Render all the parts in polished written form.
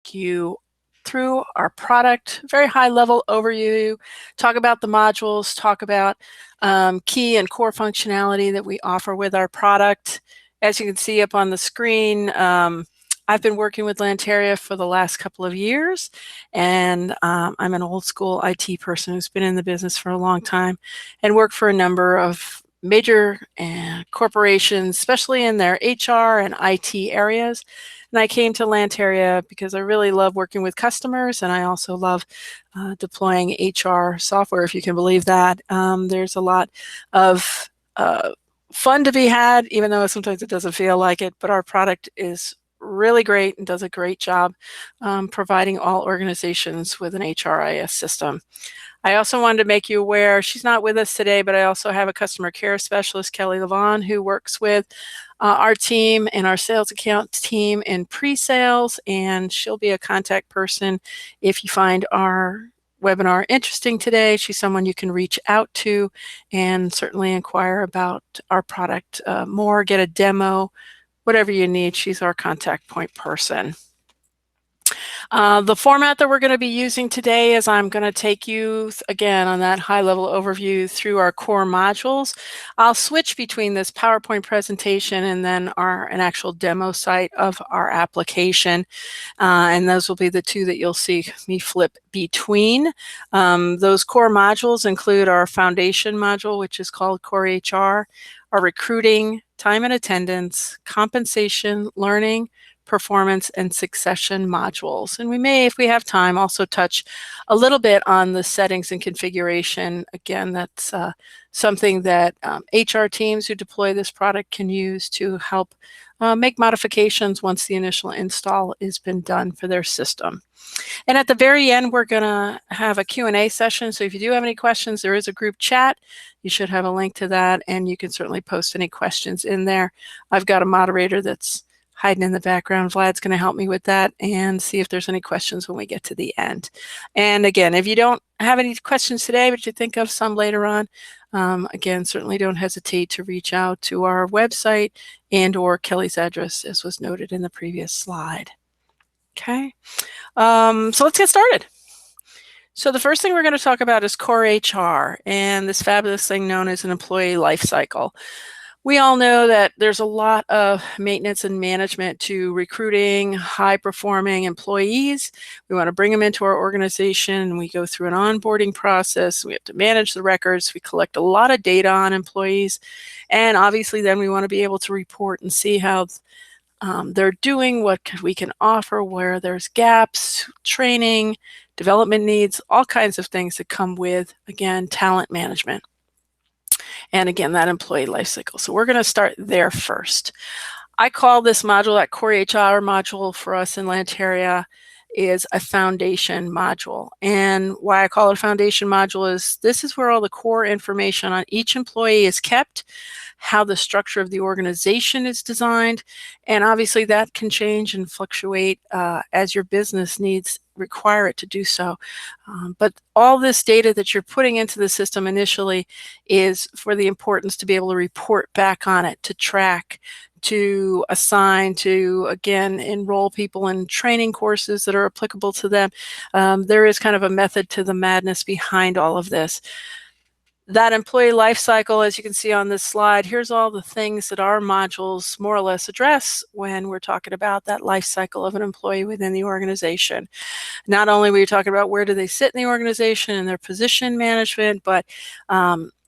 walk you through our product, very high level overview, talk about the modules, talk about key and core functionality that we offer with our product. As you can see up on the screen, I've been working with Lanteria for the last couple of years, and I'm an old school IT person who's been in the business for a long time and worked for a number of major corporations, especially in their HR and IT areas. And I came to Lanteria because I really love working with customers, and I also love deploying HR software, if you can believe that. There's a lot of fun to be had, even though sometimes it doesn't feel like it, but our product is really great and does a great job providing all organizations with an HRIS system. I also wanted to make you aware, she's not with us today, but I also have a customer care specialist, Kelly Levon, who works with our team and our sales account team in pre-sales, and she'll be a contact person if you find our webinar interesting today. She's someone you can reach out to and certainly inquire about our product more, get a demo, whatever you need. She's our contact point person. The format that we're going to be using today is I'm going to take you again on that high level overview through our core modules. I'll switch between this PowerPoint presentation and then an actual demo site of our application. And those will be the two that you'll see me flip between. Those core modules include our foundation module, which is called Core HR, our recruiting, time and attendance, compensation, learning, performance, and succession modules. And we may, if we have time, also touch a little bit on the settings and configuration. Again, that's something that HR teams who deploy this product can use to help make modifications once the initial install has been done for their system. And at the very end, we're going to have a Q&A session. So if you do have any questions, there is a group chat. You should have a link to that, and you can certainly post any questions in there. I've got a moderator that's hiding in the background. Vlad's going to help me with that and see if there's any questions when we get to the end. And again, if you don't have any questions today, but you think of some later on, again, certainly don't hesitate to reach out to our website and or Kelly's address, as was noted in the previous slide. Okay, so let's get started. So the first thing we're going to talk about is Core HR and this fabulous thing known as an employee life cycle. We all know that there's a lot of maintenance and management to recruiting high-performing employees. We want to bring them into our organization. We go through an onboarding process. We have to manage the records. We collect a lot of data on employees. And obviously then we want to be able to report and see how they're doing, what we can offer, where there's gaps, training, development needs, all kinds of things that come with, again, talent management. And again, that employee life cycle. So we're going to start there first. I call this module, that Core HR module for us in Lanteria, is a foundation module. And why I call it a foundation module is this is where all the core information on each employee is kept, how the structure of the organization is designed, and obviously that can change and fluctuate as your business needs require it to do so. But all this data that you're putting into the system initially is for the importance to be able to report back on it, to track, to assign, to, again, enroll people in training courses that are applicable to them. There is kind of a method to the madness behind all of this. That employee life cycle, as you can see on this slide, here's all the things that our modules more or less address when we're talking about that life cycle of an employee within the organization. Not only were you talking about where do they sit in the organization and their position management, but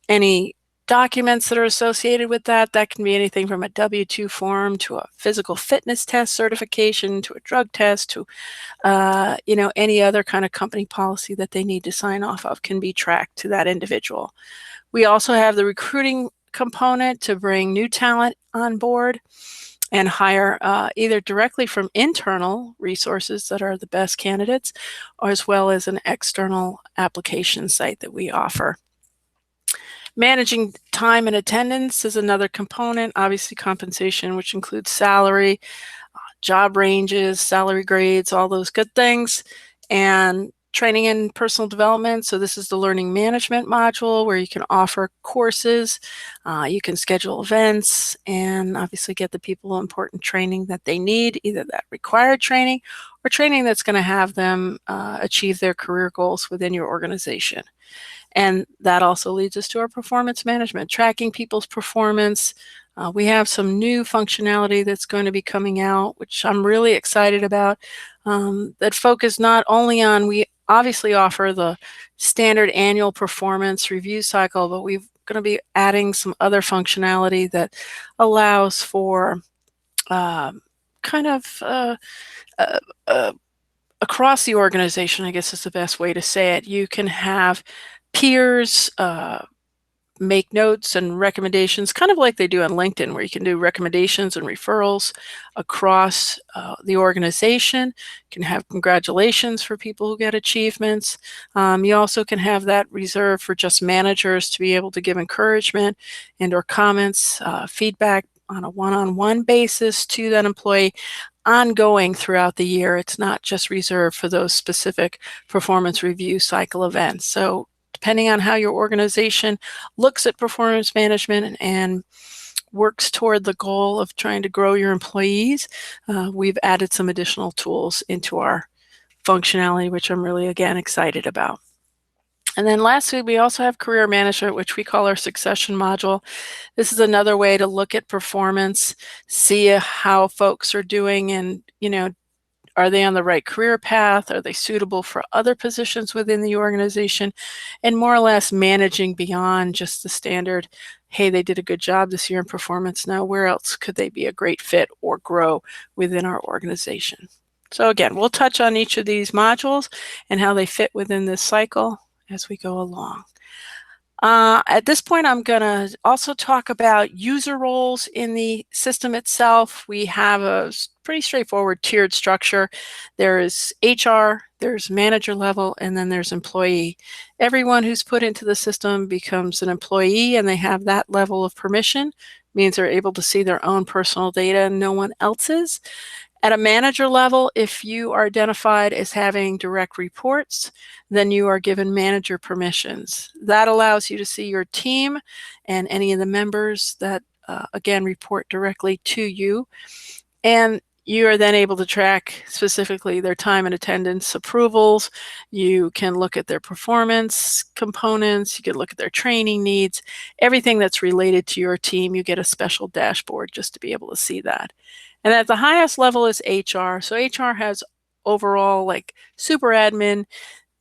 any documents that are associated with that. That can be anything from a W-2 form to a physical fitness test certification to a drug test to any other kind of company policy that they need to sign off of can be tracked to that individual. We also have the recruiting component to bring new talent on board and hire either directly from internal resources that are the best candidates, or as well as an external application site that we offer. Managing time and attendance is another component, obviously compensation, which includes salary, job ranges, salary grades, all those good things. And training and personal development. So this is the learning management module where you can offer courses, you can schedule events, and obviously get the people important training that they need, either that required training or training that's going to have them achieve their career goals within your organization. And that also leads us to our performance management, tracking people's performance. We have some new functionality that's going to be coming out, which I'm really excited about, that focus not only on, we obviously offer the standard annual performance review cycle, but we're going to be adding some other functionality that allows for kind of across the organization, I guess is the best way to say it. You can have peers make notes and recommendations, kind of like they do on LinkedIn, where you can do recommendations and referrals across the organization. You can have congratulations for people who get achievements. You also can have that reserved for just managers to be able to give encouragement and or comments, feedback on a one-on-one basis to that employee ongoing throughout the year. It's not just reserved for those specific performance review cycle events. So depending on how your organization looks at performance management and works toward the goal of trying to grow your employees, we've added some additional tools into our functionality, which I'm really, again, excited about. And then lastly, we also have career management, which we call our succession module. This is another way to look at performance, see how folks are doing, and, are they on the right career path? Are they suitable for other positions within the organization? And more or less managing beyond just the standard, hey, they did a good job this year in performance. Now, where else could they be a great fit or grow within our organization? So again, we'll touch on each of these modules and how they fit within this cycle as we go along. At this point, I'm going to also talk about user roles in the system itself. We have a pretty straightforward tiered structure. There is HR, there's manager level, and then there's employee. Everyone who's put into the system becomes an employee, and they have that level of permission, means they're able to see their own personal data and no one else's. At a manager level, if you are identified as having direct reports, then you are given manager permissions. That allows you to see your team and any of the members that, again, report directly to you. And you are then able to track specifically their time and attendance approvals. You can look at their performance components. You can look at their training needs. Everything that's related to your team, you get a special dashboard just to be able to see that. And at the highest level is HR. So HR has overall like super admin.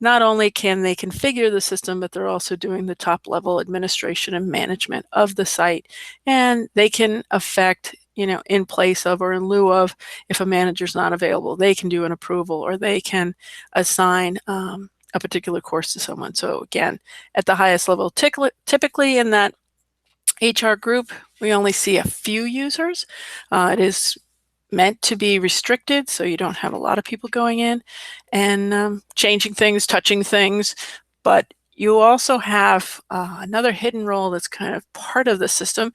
Not only can they configure the system, but they're also doing the top level administration and management of the site. And they can affect, in place of or in lieu of, if a manager's not available, they can do an approval or they can assign a particular course to someone. So again, at the highest level, typically in that HR group, we only see a few users. It is meant to be restricted, so you don't have a lot of people going in and changing things, touching things. But you also have another hidden role that's kind of part of the system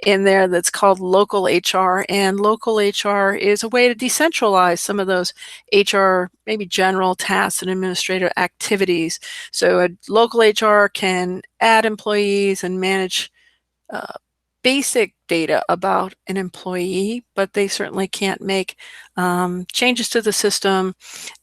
in there that's called local HR. And local HR is a way to decentralize some of those HR, maybe general tasks and administrative activities. So a local HR can add employees and manage basic data about an employee, but they certainly can't make changes to the system,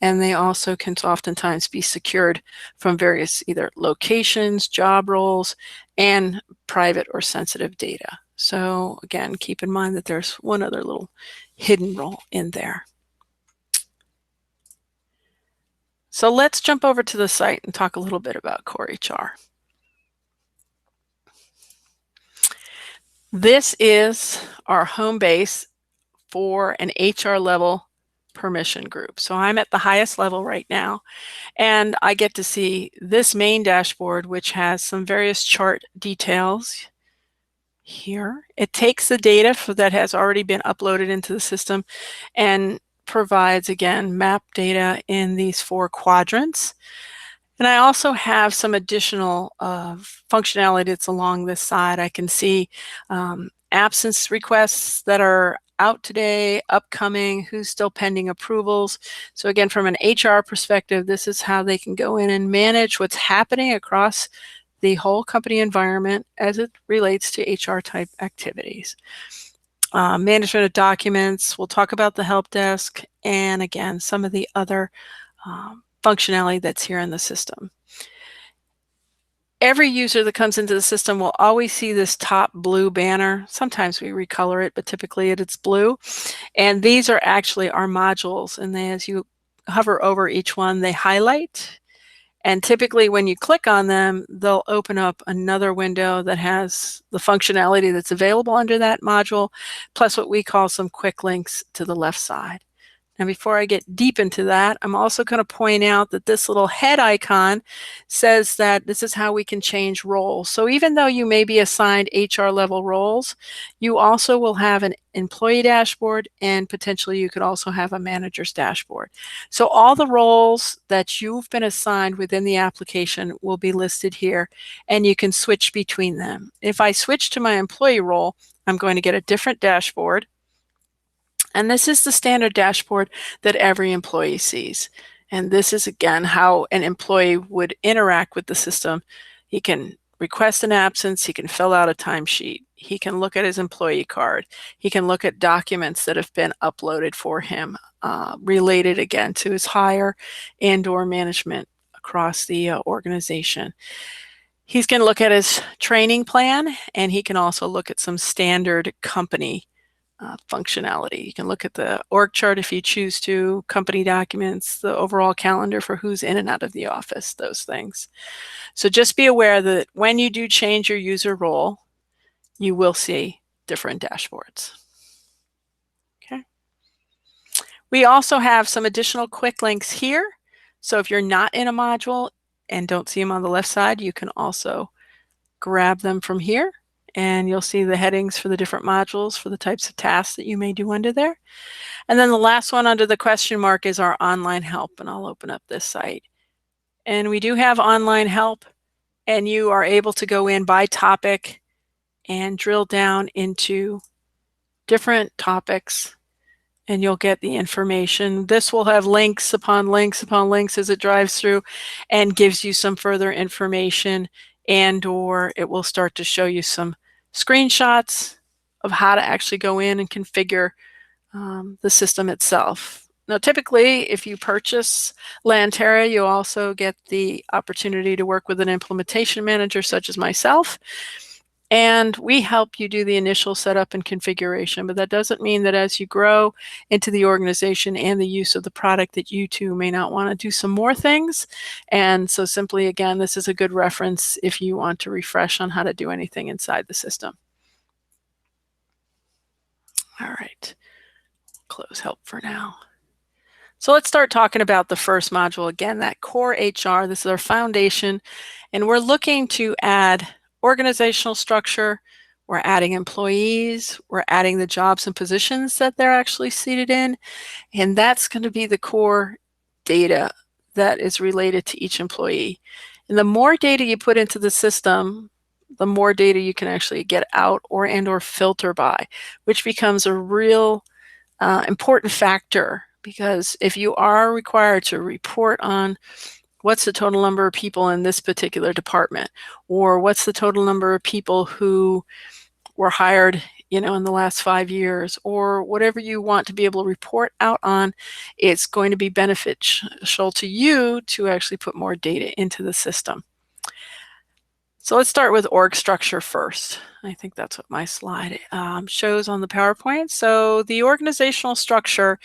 and they also can oftentimes be secured from various either locations, job roles, and private or sensitive data. So again, keep in mind that there's one other little hidden role in there. So let's jump over to the site and talk a little bit about Core HR. This is our home base for an HR level permission group. So I'm at the highest level right now, and I get to see this main dashboard, which has some various chart details here. It takes the data that has already been uploaded into the system and provides, again, map data in these 4 quadrants. And I also have some additional functionality that's along this side. I can see absence requests that are out today, upcoming, who's still pending approvals. So again, from an HR perspective, this is how they can go in and manage what's happening across the whole company environment as it relates to HR type activities. Management of documents, we'll talk about the help desk, and again, some of the other functionality that's here in the system. Every user that comes into the system will always see this top blue banner. Sometimes we recolor it, but typically it's blue. And these are actually our modules. And as you hover over each one, they highlight. And typically when you click on them, they'll open up another window that has the functionality that's available under that module, plus what we call some quick links to the left side. And before I get deep into that, I'm also going to point out that this little head icon says that this is how we can change roles. So even though you may be assigned HR level roles, you also will have an employee dashboard, and potentially you could also have a manager's dashboard. So all the roles that you've been assigned within the application will be listed here, and you can switch between them. If I switch to my employee role, I'm going to get a different dashboard. And this is the standard dashboard that every employee sees. And this is, again, how an employee would interact with the system. He can request an absence. He can fill out a timesheet. He can look at his employee card. He can look at documents that have been uploaded for him, related, again, to his hire and/or management across the organization. He's going to look at his training plan, and he can also look at some standard company functionality. You can look at the org chart if you choose to, company documents, the overall calendar for who's in and out of the office, those things. So just be aware that when you do change your user role, you will see different dashboards. Okay. We also have some additional quick links here. So if you're not in a module and don't see them on the left side, you can also grab them from here. And you'll see the headings for the different modules for the types of tasks that you may do under there. And then the last one under the question mark is our online help, and I'll open up this site. And we do have online help, and you are able to go in by topic and drill down into different topics, and you'll get the information. This will have links upon links upon links as it drives through and gives you some further information, and/or it will start to show you some screenshots of how to actually go in and configure the system itself. Now, typically, if you purchase Lanteria, you also get the opportunity to work with an implementation manager such as myself, and we help you do the initial setup and configuration. But that doesn't mean that as you grow into the organization and the use of the product that you too may not want to do some more things. And so simply, again, this is a good reference if you want to refresh on how to do anything inside the system. All right, close help for now. So let's start talking about the first module. Again, that core HR, this is our foundation, and we're looking to add organizational structure, we're adding employees, we're adding the jobs and positions that they're actually seated in, and that's going to be the core data that is related to each employee. And the more data you put into the system, the more data you can actually get out or filter by, which becomes a real important factor, because if you are required to report on what's the total number of people in this particular department, or what's the total number of people who were hired, in the last 5 years, or whatever you want to be able to report out on, it's going to be beneficial to you to actually put more data into the system. So let's start with org structure first. I think that's what my slide shows on the PowerPoint. So the organizational structure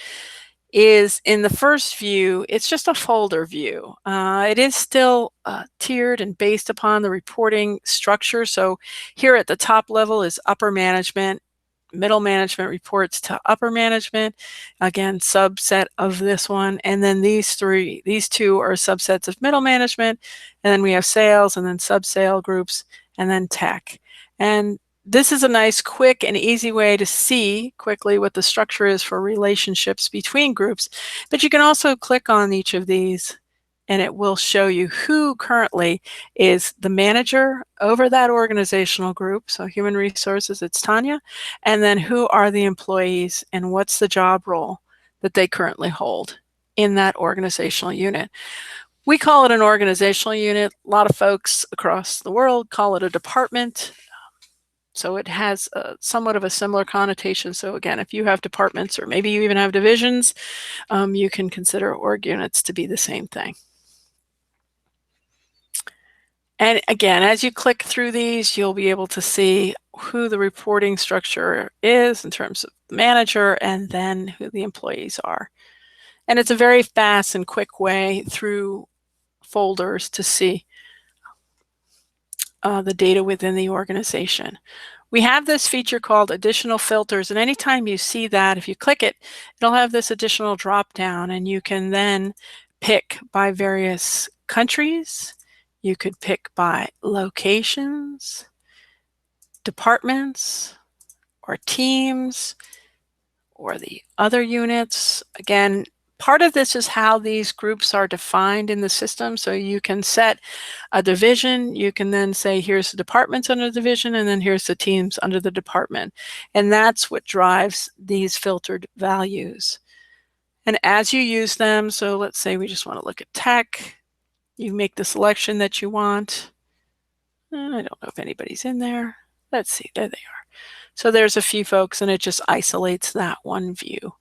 is, in the first view, it's just a folder view. It is still tiered and based upon the reporting structure. So here at the top level is upper management. Middle management reports to upper management, again, subset of this one. And then these two are subsets of middle management. And then we have sales, and then sub-sale groups, and then tech. And this is a nice, quick, and easy way to see quickly what the structure is for relationships between groups. But you can also click on each of these and it will show you who currently is the manager over that organizational group. So human resources, it's Tanya, and then who are the employees and what's the job role that they currently hold in that organizational unit. We call it an organizational unit. A lot of folks across the world call it a department. So it has somewhat of a similar connotation. So again, if you have departments or maybe you even have divisions, you can consider org units to be the same thing. And again, as you click through these, you'll be able to see who the reporting structure is in terms of the manager and then who the employees are. And it's a very fast and quick way through folders to see the data within the organization. We have this feature called additional filters, and anytime you see that, if you click it, it'll have this additional drop down, and you can then pick by various countries. You could pick by locations, departments, or teams, or the other units. Again, part of this is how these groups are defined in the system. So you can set a division. You can then say, here's the departments under the division, and then here's the teams under the department. And that's what drives these filtered values. And as you use them, so let's say we just want to look at tech, you make the selection that you want. I don't know if anybody's in there. Let's see, there they are. So there's a few folks, and it just isolates that one view.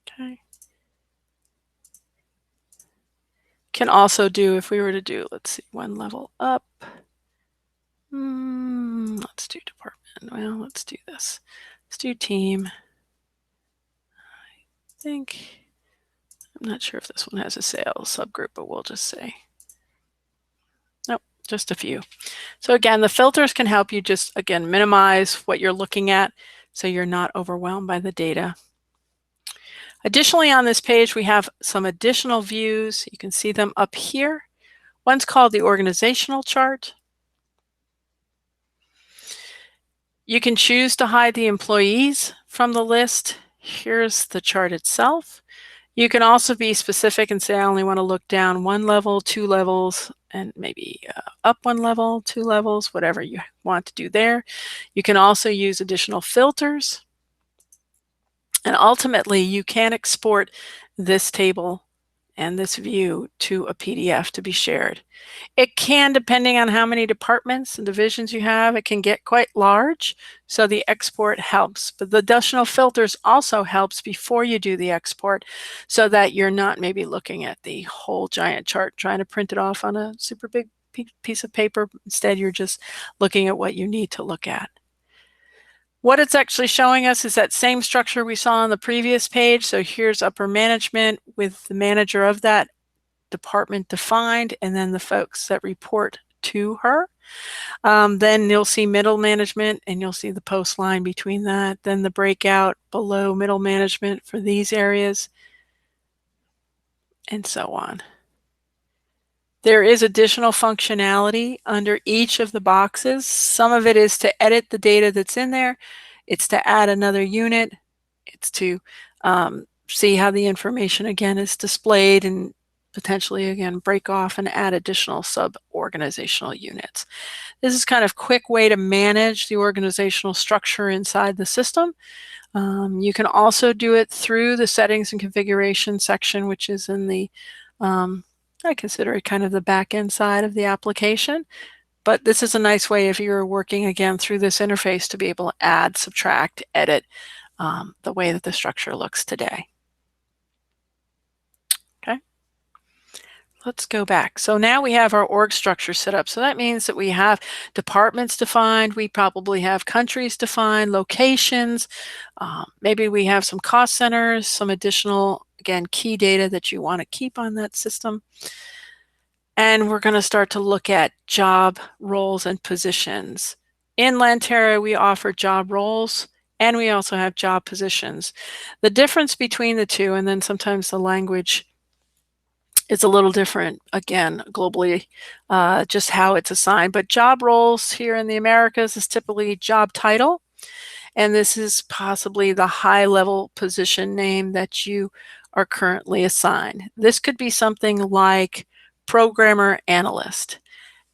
Okay. Can also do, if we were to do, let's see, one level up. Let's do department. Well, let's do this. Let's do team. I think, I'm not sure if this one has a sales subgroup, but we'll just say, nope, just a few. So again, the filters can help you just, again, minimize what you're looking at so you're not overwhelmed by the data. Additionally, on this page, we have some additional views. You can see them up here. One's called the organizational chart. You can choose to hide the employees from the list. Here's the chart itself. You can also be specific and say, I only want to look down one level, two levels, and maybe up one level, two levels, whatever you want to do there. You can also use additional filters. And ultimately, you can export this table and this view to a PDF to be shared. It can, depending on how many departments and divisions you have, it can get quite large, so the export helps. But the additional filters also helps before you do the export so that you're not maybe looking at the whole giant chart, trying to print it off on a super big piece of paper. Instead, you're just looking at what you need to look at. What it's actually showing us is that same structure we saw on the previous page. So here's upper management with the manager of that department defined, and then the folks that report to her. Then you'll see middle management, and you'll see the post line between that. Then the breakout below middle management for these areas, and so on. There is additional functionality under each of the boxes. Some of it is to edit the data that's in there. It's to add another unit. It's to see how the information again is displayed and potentially again break off and add additional sub-organizational units. This is kind of a quick way to manage the organizational structure inside the system. You can also do it through the settings and configuration section, which is in the I consider it kind of the back end side of the application, but this is a nice way if you're working again through this interface to be able to add, subtract, edit the way that the structure looks today. Okay, let's go back. So now we have our org structure set up. So that means that we have departments defined, we probably have countries defined, locations, maybe we have some cost centers, some additional, again, key data that you want to keep on that system. And we're going to start to look at job roles and positions. In Lanteria, we offer job roles and we also have job positions. The difference between the two, and then sometimes the language is a little different, again, globally, just how it's assigned. But job roles here in the Americas is typically job title. And this is possibly the high-level position name that you are currently assigned. This could be something like programmer analyst,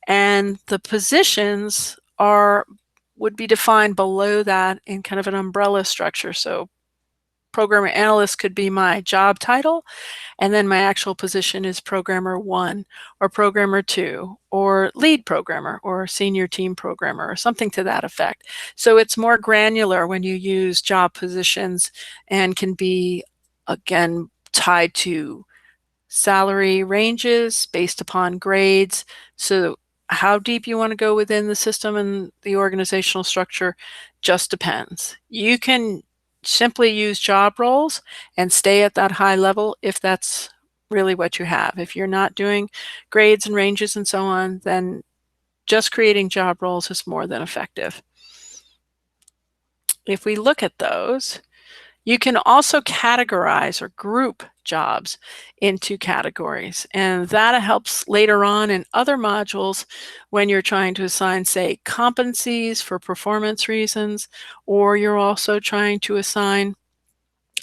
and the positions would be defined below that in kind of an umbrella structure. So programmer analyst could be my job title, and then my actual position is programmer 1 or programmer 2 or lead programmer or senior team programmer or something to that effect. So it's more granular when you use job positions and can be, again, tied to salary ranges based upon grades. So how deep you want to go within the system and the organizational structure just depends. You can simply use job roles and stay at that high level if that's really what you have. If you're not doing grades and ranges and so on, then just creating job roles is more than effective. If we look at those, you can also categorize or group jobs into categories, and that helps later on in other modules when you're trying to assign, say, competencies for performance reasons, or you're also trying to assign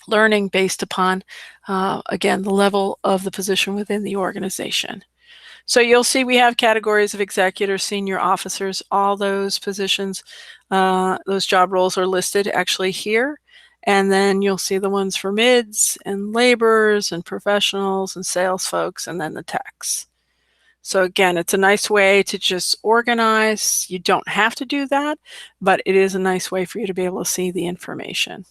learning based upon, again, the level of the position within the organization. So you'll see we have categories of executors, senior officers, all those positions, those job roles are listed actually here. And then you'll see the ones for mids and laborers and professionals and sales folks, and then the techs. So again, it's a nice way to just organize. You don't have to do that, but it is a nice way for you to be able to see the information.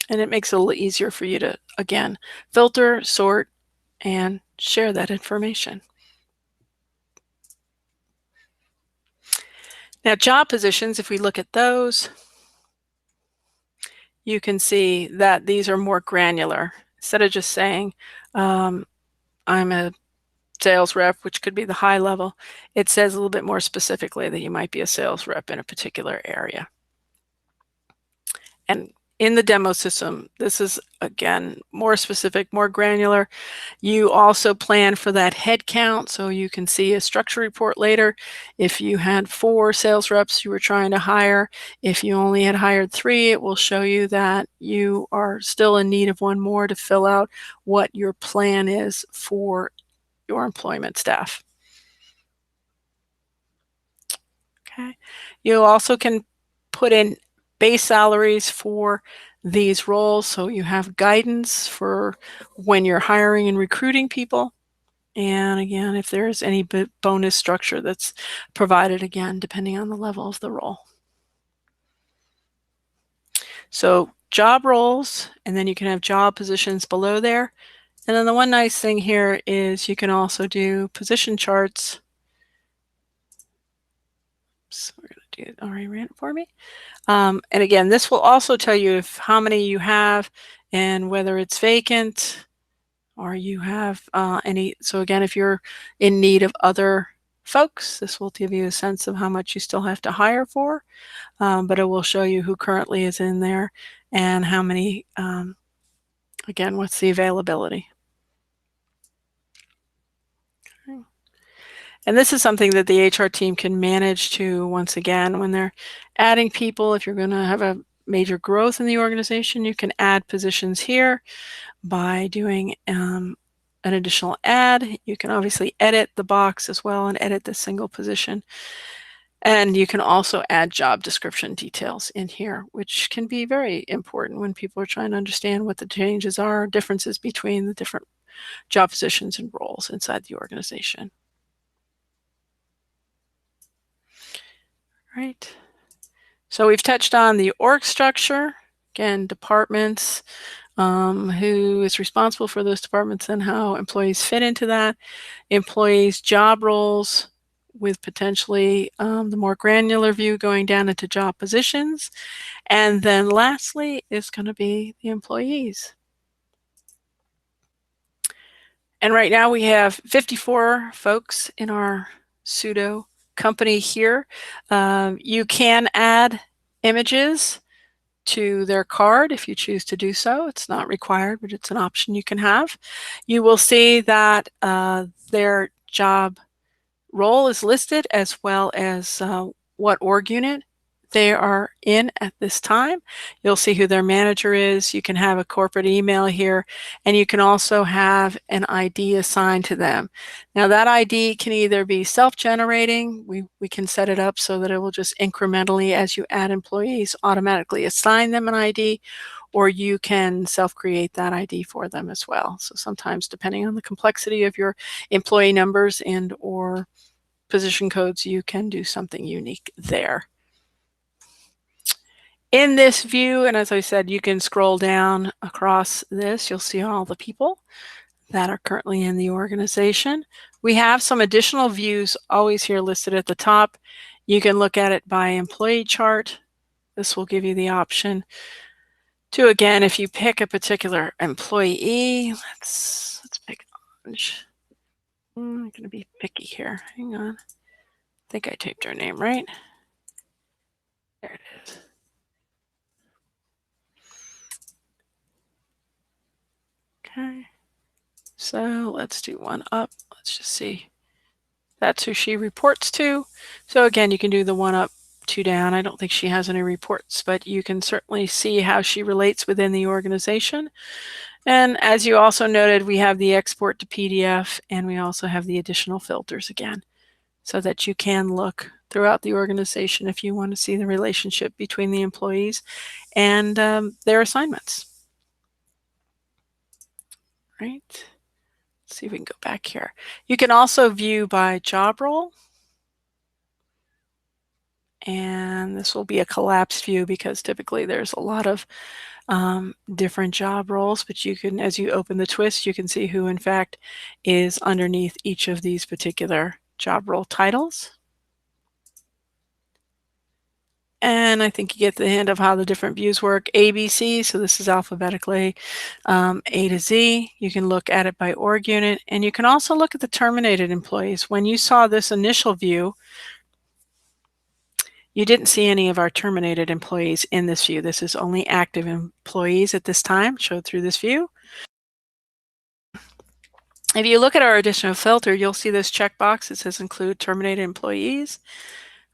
And it makes it a little easier for you to, again, filter, sort, and share that information. Now, job positions, if we look at those, you can see that these are more granular. Instead of just saying, I'm a sales rep, which could be the high level, it says a little bit more specifically that you might be a sales rep in a particular area. And in the demo system, this is, again, more specific, more granular. You also plan for that head count, so you can see a structure report later. If you had 4 sales reps you were trying to hire, if you only had hired 3, it will show you that you are still in need of 1 more to fill out what your plan is for your employment staff. Okay. You also can put in base salaries for these roles, so you have guidance for when you're hiring and recruiting people. And again, if there's any bonus structure that's provided, again, depending on the level of the role. So job roles, and then you can have job positions below there. And then the one nice thing here is you can also do position charts. So we're going to do it, already ran it for me. And again, this will also tell you how many you have and whether it's vacant or you have any. So again, if you're in need of other folks, this will give you a sense of how much you still have to hire for, but it will show you who currently is in there and how many, again, what's the availability. Okay. And this is something that the HR team can manage to, once again, when they're adding people. If you're going to have a major growth in the organization, you can add positions here by doing an additional add. You can obviously edit the box as well and edit the single position. And you can also add job description details in here, which can be very important when people are trying to understand what the changes are, differences between the different job positions and roles inside the organization. Right. So we've touched on the org structure, again, departments, who is responsible for those departments and how employees fit into that, employees' job roles with potentially the more granular view going down into job positions. And then lastly is going to be the employees. And right now we have 54 folks in our pseudo company here. You can add images to their card if you choose to do so. It's not required, but it's an option you can have. You will see that their job role is listed as well as what org unit they are in at this time. You'll see who their manager is. You can have a corporate email here, and you can also have an ID assigned to them. Now that ID can either be self-generating. We can set it up so that it will just incrementally, as you add employees, automatically assign them an ID, or you can self-create that ID for them as well. So sometimes, depending on the complexity of your employee numbers and or position codes, you can do something unique there. In this view, and as I said, you can scroll down across this, you'll see all the people that are currently in the organization. We have some additional views always here listed at the top. You can look at it by employee chart. This will give you the option to, again, if you pick a particular employee, let's pick Orange. I'm going to be picky here. Hang on. I think I typed her name right. There it is. Okay. So let's do one up. Let's just see. That's who she reports to. So again, you can do the one up, two down. I don't think she has any reports, but you can certainly see how she relates within the organization. And as you also noted, we have the export to PDF, and we also have the additional filters again, so that you can look throughout the organization if you want to see the relationship between the employees and their assignments. Right. Let's see if we can go back here. You can also view by job role. And this will be a collapsed view because typically there's a lot of different job roles, but you can, as you open the twist, you can see who in fact is underneath each of these particular job role titles. And I think you get the hint of how the different views work. A, B, C, so this is alphabetically A to Z. You can look at it by org unit, and you can also look at the terminated employees. When you saw this initial view, you didn't see any of our terminated employees in this view. This is only active employees at this time, showed through this view. If you look at our additional filter, you'll see this checkbox. It says include terminated employees.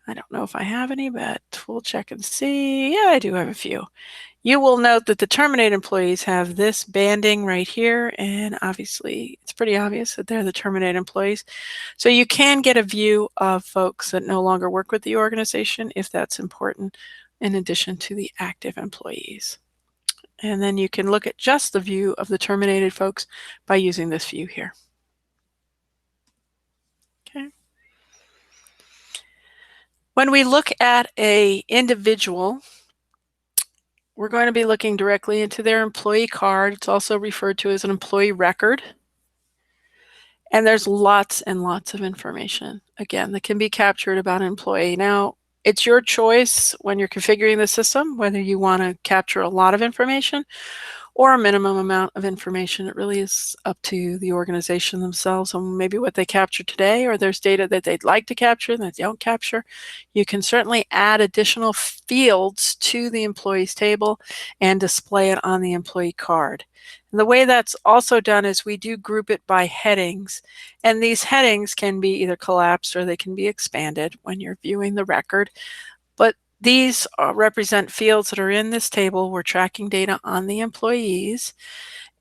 I don't know if I have any, but we'll check and see. Yeah, I do have a few. You will note that the terminated employees have this banding right here, and obviously it's pretty obvious that they're the terminated employees. So you can get a view of folks that no longer work with the organization if that's important, in addition to the active employees. And then you can look at just the view of the terminated folks by using this view here. Okay. When we look at an individual, we're going to be looking directly into their employee card. It's also referred to as an employee record. And there's lots and lots of information, again, that can be captured about an employee. Now, it's your choice when you're configuring the system, whether you want to capture a lot of information or a minimum amount of information. It really is up to the organization themselves on maybe what they capture today, or there's data that they'd like to capture that they don't capture. You can certainly add additional fields to the employees table and display it on the employee card. And the way that's also done is we do group it by headings, and these headings can be either collapsed or they can be expanded when you're viewing the record. But these represent fields that are in this table. We're tracking data on the employees.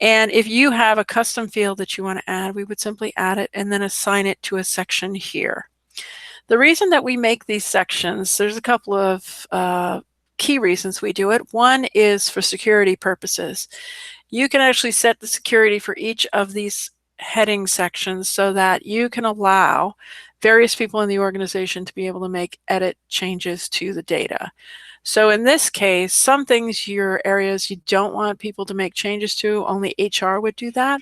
And if you have a custom field that you want to add, we would simply add it and then assign it to a section here. The reason that we make these sections, there's a couple of key reasons we do it. One is for security purposes. You can actually set the security for each of these heading sections so that you can allow various people in the organization to be able to make edit changes to the data. So in this case, some things, your areas you don't want people to make changes to, only HR would do that.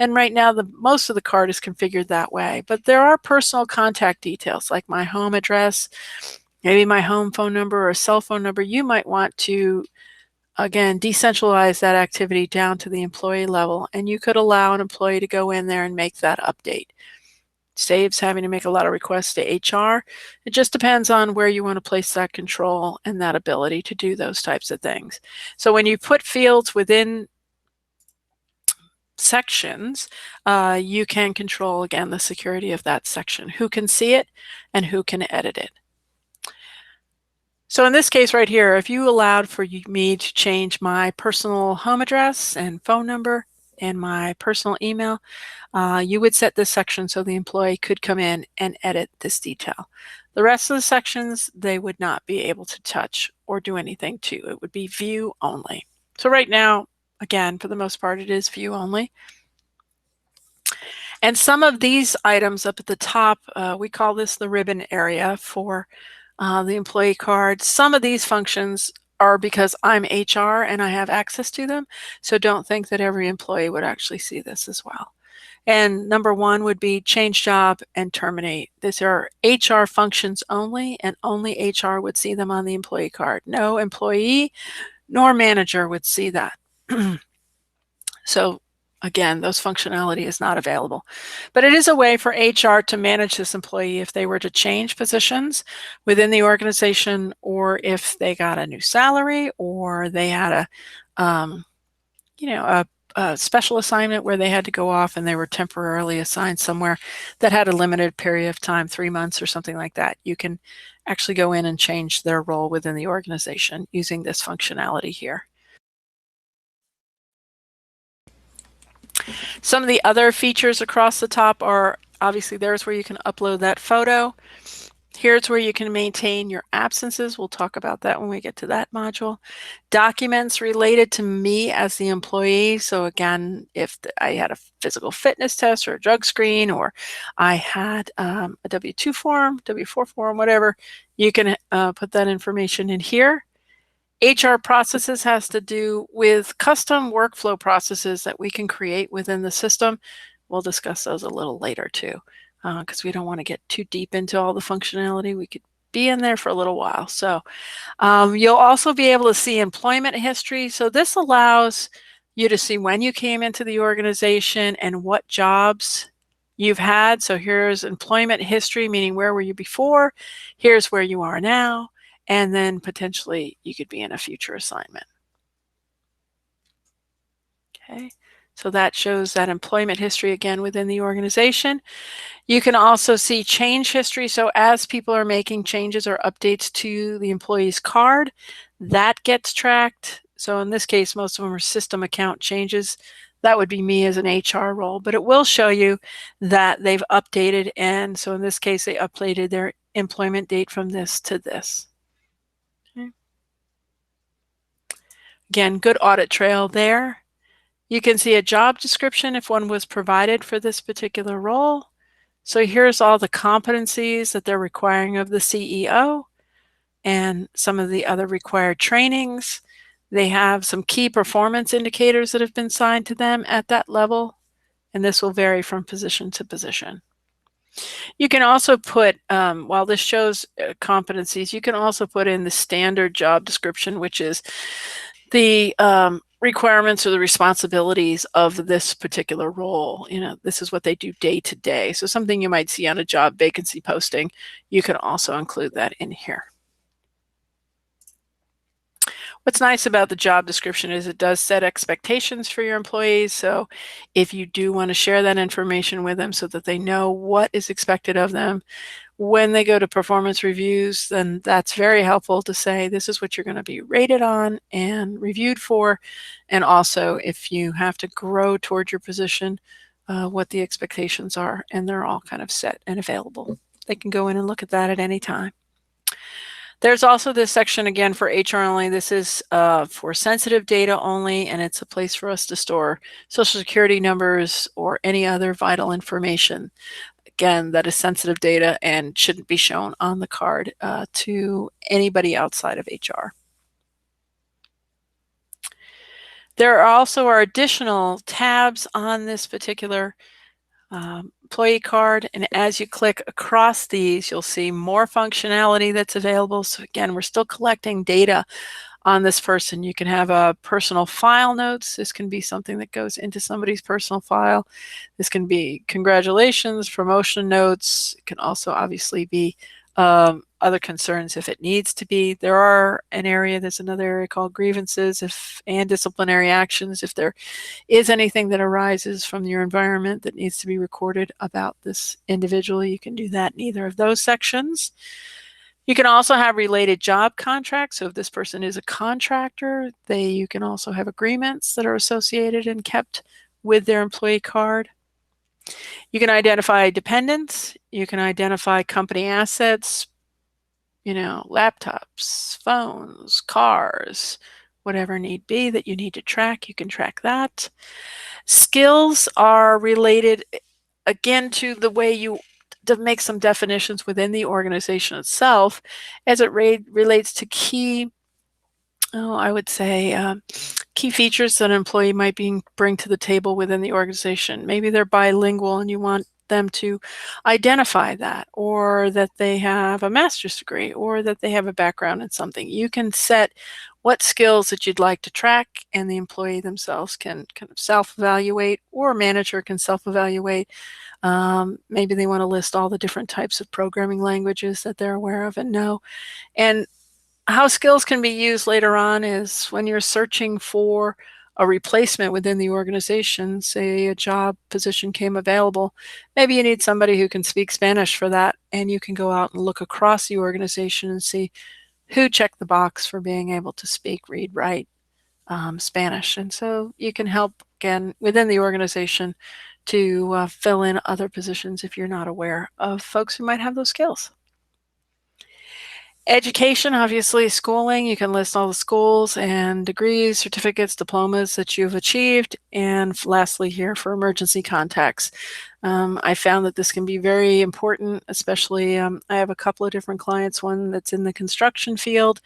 And right now, most of the card is configured that way. But there are personal contact details like my home address, maybe my home phone number or a cell phone number. You might want to, again, decentralize that activity down to the employee level, and you could allow an employee to go in there and make that update. Saves having to make a lot of requests to HR. It just depends on where you want to place that control and that ability to do those types of things. So when you put fields within sections, you can control, again, the security of that section, who can see it and who can edit it. So in this case right here, if you allowed for me to change my personal home address and phone number and my personal email, you would set this section so the employee could come in and edit this detail. The rest of the sections, they would not be able to touch or do anything to. It would be view only. So right now, again, for the most part, it is view only. And some of these items up at the top, we call this the ribbon area for the employee card. Some of these functions are because I'm HR and I have access to them. So don't think that every employee would actually see this as well. And number one would be change job and terminate. These are HR functions only, and only HR would see them on the employee card. No employee nor manager would see that. So again, those functionality is not available. But it is a way for HR to manage this employee if they were to change positions within the organization, or if they got a new salary, or they had a special assignment where they had to go off and they were temporarily assigned somewhere that had a limited period of time, 3 months or something like that. You can actually go in and change their role within the organization using this functionality here. Some of the other features across the top are, obviously there's where you can upload that photo. Here's where you can maintain your absences. We'll talk about that when we get to that module. Documents related to me as the employee. So again, if I had a physical fitness test or a drug screen, or I had a W-2 form, W-4 form, whatever, you can put that information in here. HR processes has to do with custom workflow processes that we can create within the system. We'll discuss those a little later too, because we don't want to get too deep into all the functionality. We could be in there for a little while. So you'll also be able to see employment history. So this allows you to see when you came into the organization and what jobs you've had. So here's employment history, meaning where were you before? Here's where you are now. And then potentially you could be in a future assignment. Okay, so that shows that employment history again within the organization. You can also see change history. So as people are making changes or updates to the employee's card, that gets tracked. So in this case, most of them are system account changes. That would be me as an HR role, but it will show you that they've updated. And so in this case, they updated their employment date from this to this. Okay. Again, good audit trail there. You can see a job description if one was provided for this particular role. So here's all the competencies that they're requiring of the CEO and some of the other required trainings. They have some key performance indicators that have been assigned to them at that level, and this will vary from position to position. You can also put, while this shows competencies, you can also put in the standard job description, which is the requirements or the responsibilities of this particular role. You know, this is what they do day to day. So something you might see on a job vacancy posting, you can also include that in here. What's nice about the job description is it does set expectations for your employees. So if you do want to share that information with them so that they know what is expected of them when they go to performance reviews, then that's very helpful to say this is what you're going to be rated on and reviewed for. And also if you have to grow toward your position, what the expectations are, and they're all kind of set and available. They can go in and look at that at any time. There's also this section again for HR only. This is for sensitive data only, and it's a place for us to store social security numbers or any other vital information. Again, that is sensitive data and shouldn't be shown on the card to anybody outside of HR. There also are additional tabs on this particular employee card, and as you click across these, you'll see more functionality that's available. So again, we're still collecting data on this person. You can have a personal file notes. This can be something that goes into somebody's personal file. This can be congratulations, promotion notes. It can also obviously be other concerns if it needs to be. There's another area called grievances and disciplinary actions. If there is anything that arises from your environment that needs to be recorded about this individual, you can do that in either of those sections. You can also have related job contracts. So if this person is a contractor, you can also have agreements that are associated and kept with their employee card. You can identify dependents. You can identify company assets, laptops, phones, cars, whatever need be that you need to track, you can track that. Skills are related, again, to the way you to make some definitions within the organization itself as it relates to key, I would say, key features that an employee might bring to the table within the organization. Maybe they're bilingual and you want them to identify that, or that they have a master's degree, or that they have a background in something. You can set what skills that you'd like to track, and the employee themselves can kind of self-evaluate, or a manager can self-evaluate. Maybe they want to list all the different types of programming languages that they're aware of and know. And how skills can be used later on is when you're searching for a replacement within the organization. Say a job position came available, maybe you need somebody who can speak Spanish for that, and you can go out and look across the organization and see who checked the box for being able to speak, read, write Spanish. And so you can help, again, within the organization to fill in other positions if you're not aware of folks who might have those skills. Education, obviously, schooling. You can list all the schools and degrees, certificates, diplomas that you've achieved. And lastly, here for emergency contacts. I found that this can be very important, especially I have a couple of different clients, one that's in the construction field,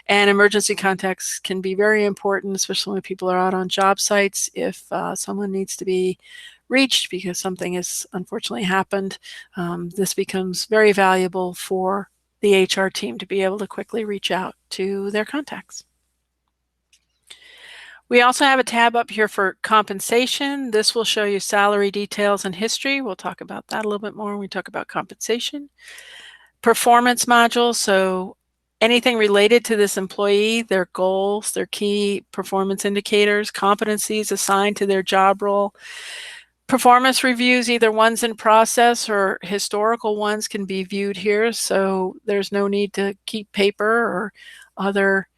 and emergency contacts can be very important, especially when people are out on job sites. If someone needs to be reached because something has unfortunately happened, this becomes very valuable for the HR team to be able to quickly reach out to their contacts. We also have a tab up here for compensation. This will show you salary details and history. We'll talk about that a little bit more when we talk about compensation. Performance module, so anything related to this employee, their goals, their key performance indicators, competencies assigned to their job role. Performance reviews, either ones in process or historical ones, can be viewed here, so there's no need to keep paper or other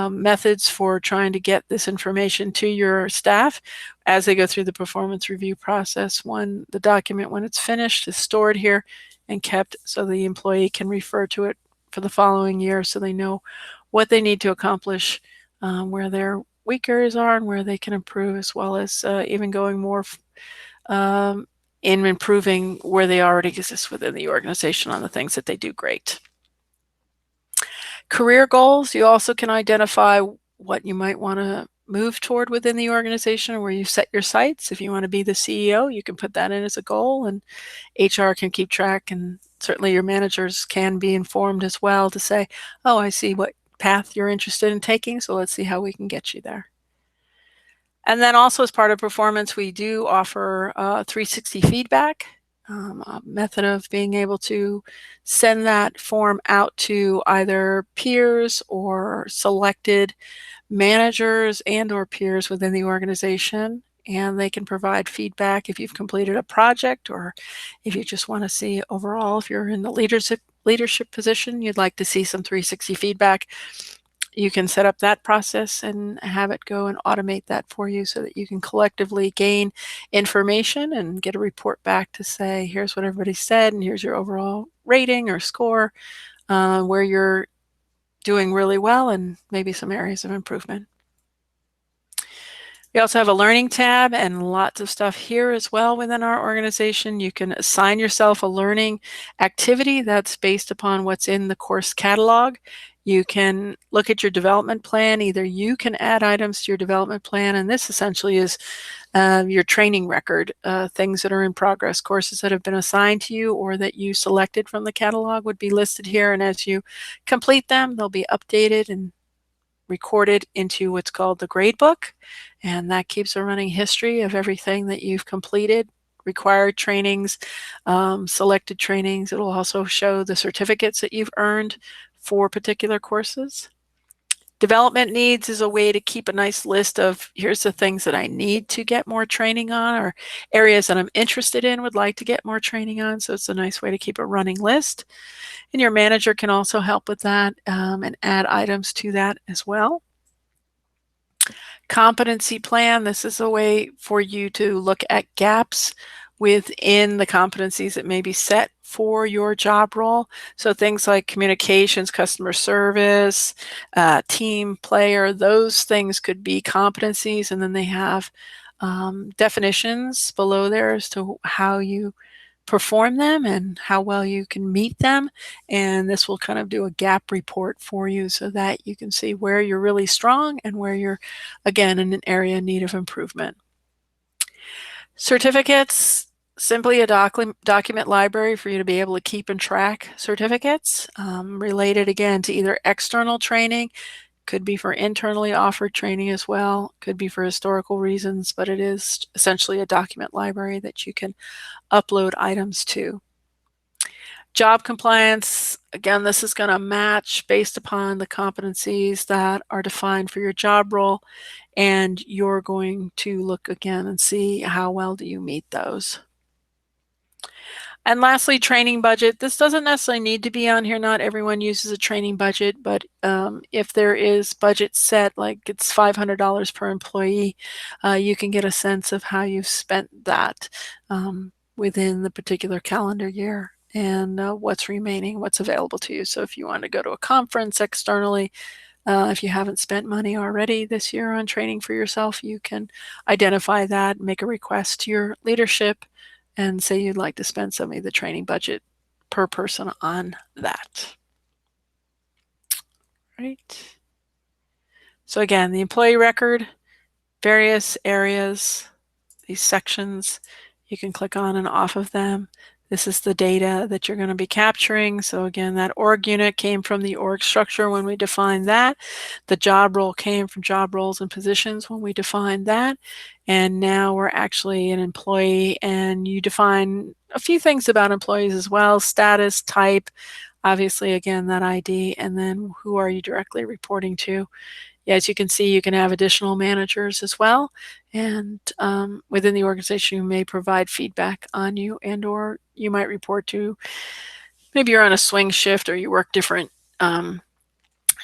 methods for trying to get this information to your staff as they go through the performance review process. The document, when it's finished, is stored here and kept so the employee can refer to it for the following year, so they know what they need to accomplish, where their weak areas are and where they can improve, as well as even going more in improving where they already exist within the organization on the things that they do great. Career goals, you also can identify what you might want to move toward within the organization, where you set your sights. If you want to be the CEO, you can put that in as a goal, and HR can keep track, and certainly your managers can be informed as well to say, oh, I see what path you're interested in taking, so let's see how we can get you there. And then also, as part of performance, we do offer 360 feedback, a method of being able to send that form out to either peers or selected managers and or peers within the organization. And they can provide feedback if you've completed a project, or if you just want to see overall, if you're in the leadership position, you'd like to see some 360 feedback. You can set up that process and have it go and automate that for you, so that you can collectively gain information and get a report back to say, here's what everybody said, and here's your overall rating or score, where you're doing really well and maybe some areas of improvement. We also have a learning tab and lots of stuff here as well within our organization. You can assign yourself a learning activity that's based upon what's in the course catalog. You can look at your development plan. Either you can add items to your development plan, and this essentially is your training record, things that are in progress, courses that have been assigned to you or that you selected from the catalog would be listed here. And as you complete them, they'll be updated and recorded into what's called the grade book, and that keeps a running history of everything that you've completed, required trainings, selected trainings. It'll also show the certificates that you've earned for particular courses. Development needs is a way to keep a nice list of here's the things that I need to get more training on, or areas that I'm interested in, would like to get more training on. So it's a nice way to keep a running list. And your manager can also help with that and add items to that as well. Competency plan, this is a way for you to look at gaps within the competencies that may be set for your job role. So things like communications, customer service, team player, those things could be competencies, and then they have definitions below there as to how you perform them and how well you can meet them. And this will kind of do a gap report for you so that you can see where you're really strong and where you're, again, in an area in need of improvement. Certificates, simply a document library for you to be able to keep and track certificates related, again, to either external training, could be for internally offered training as well, could be for historical reasons, but it is essentially a document library that you can upload items to. Job compliance, again, this is going to match based upon the competencies that are defined for your job role, and you're going to look again and see how well do you meet those. And lastly, training budget. This doesn't necessarily need to be on here. Not everyone uses a training budget, but if there is budget set, like it's $500 per employee, you can get a sense of how you've spent that within the particular calendar year and what's remaining, what's available to you. So if you want to go to a conference externally, if you haven't spent money already this year on training for yourself, you can identify that, make a request to your leadership, and say you'd like to spend some of the training budget per person on that. Right. So again, the employee record, various areas, these sections, you can click on and off of them. This is the data that you're going to be capturing. So again, that org unit came from the org structure when we defined that. The job role came from job roles and positions when we defined that. And now we're actually an employee, and you define a few things about employees as well: status, type, obviously, again, that ID, and then who are you directly reporting to. As you can see, you can have additional managers as well, and within the organization, you may provide feedback on you, and or you might report to, maybe you're on a swing shift or you work different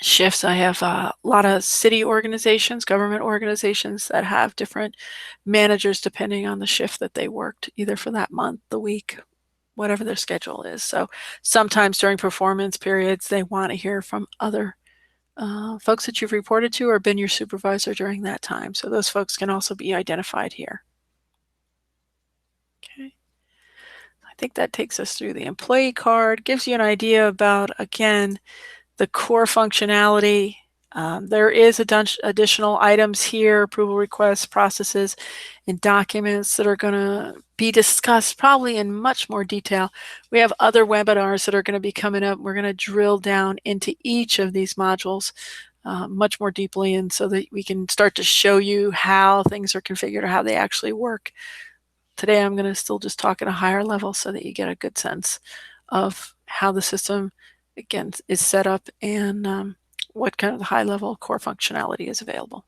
shifts. I have a lot of city organizations, government organizations that have different managers depending on the shift that they worked, either for that month, the week, whatever their schedule is. So sometimes during performance periods, they want to hear from other folks that you've reported to or been your supervisor during that time. So those folks can also be identified here. Okay. I think that takes us through the employee card, gives you an idea about, again, the core functionality. There is additional items here, approval requests, processes, and documents that are going to be discussed probably in much more detail. We have other webinars that are going to be coming up. We're going to drill down into each of these modules much more deeply, and so that we can start to show you how things are configured or how they actually work. Today I'm going to still just talk at a higher level so that you get a good sense of how the system, again, is set up and what kind of high level core functionality is available.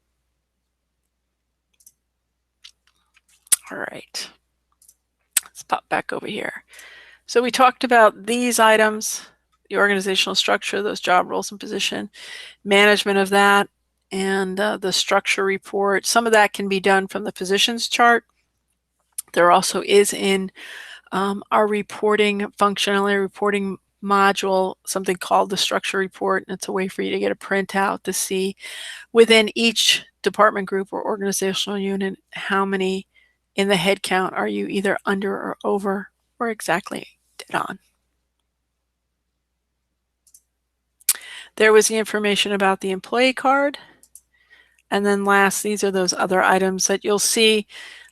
All right, let's pop back over here. So we talked about these items, the organizational structure, those job roles and position, management of that, and the structure report. Some of that can be done from the positions chart. There also is in our reporting functionality, reporting module, something called the structure report, and it's a way for you to get a printout to see within each department group or organizational unit how many in the head count are you either under or over or exactly dead on. There was the information about the employee card. And then last, these are those other items that you'll see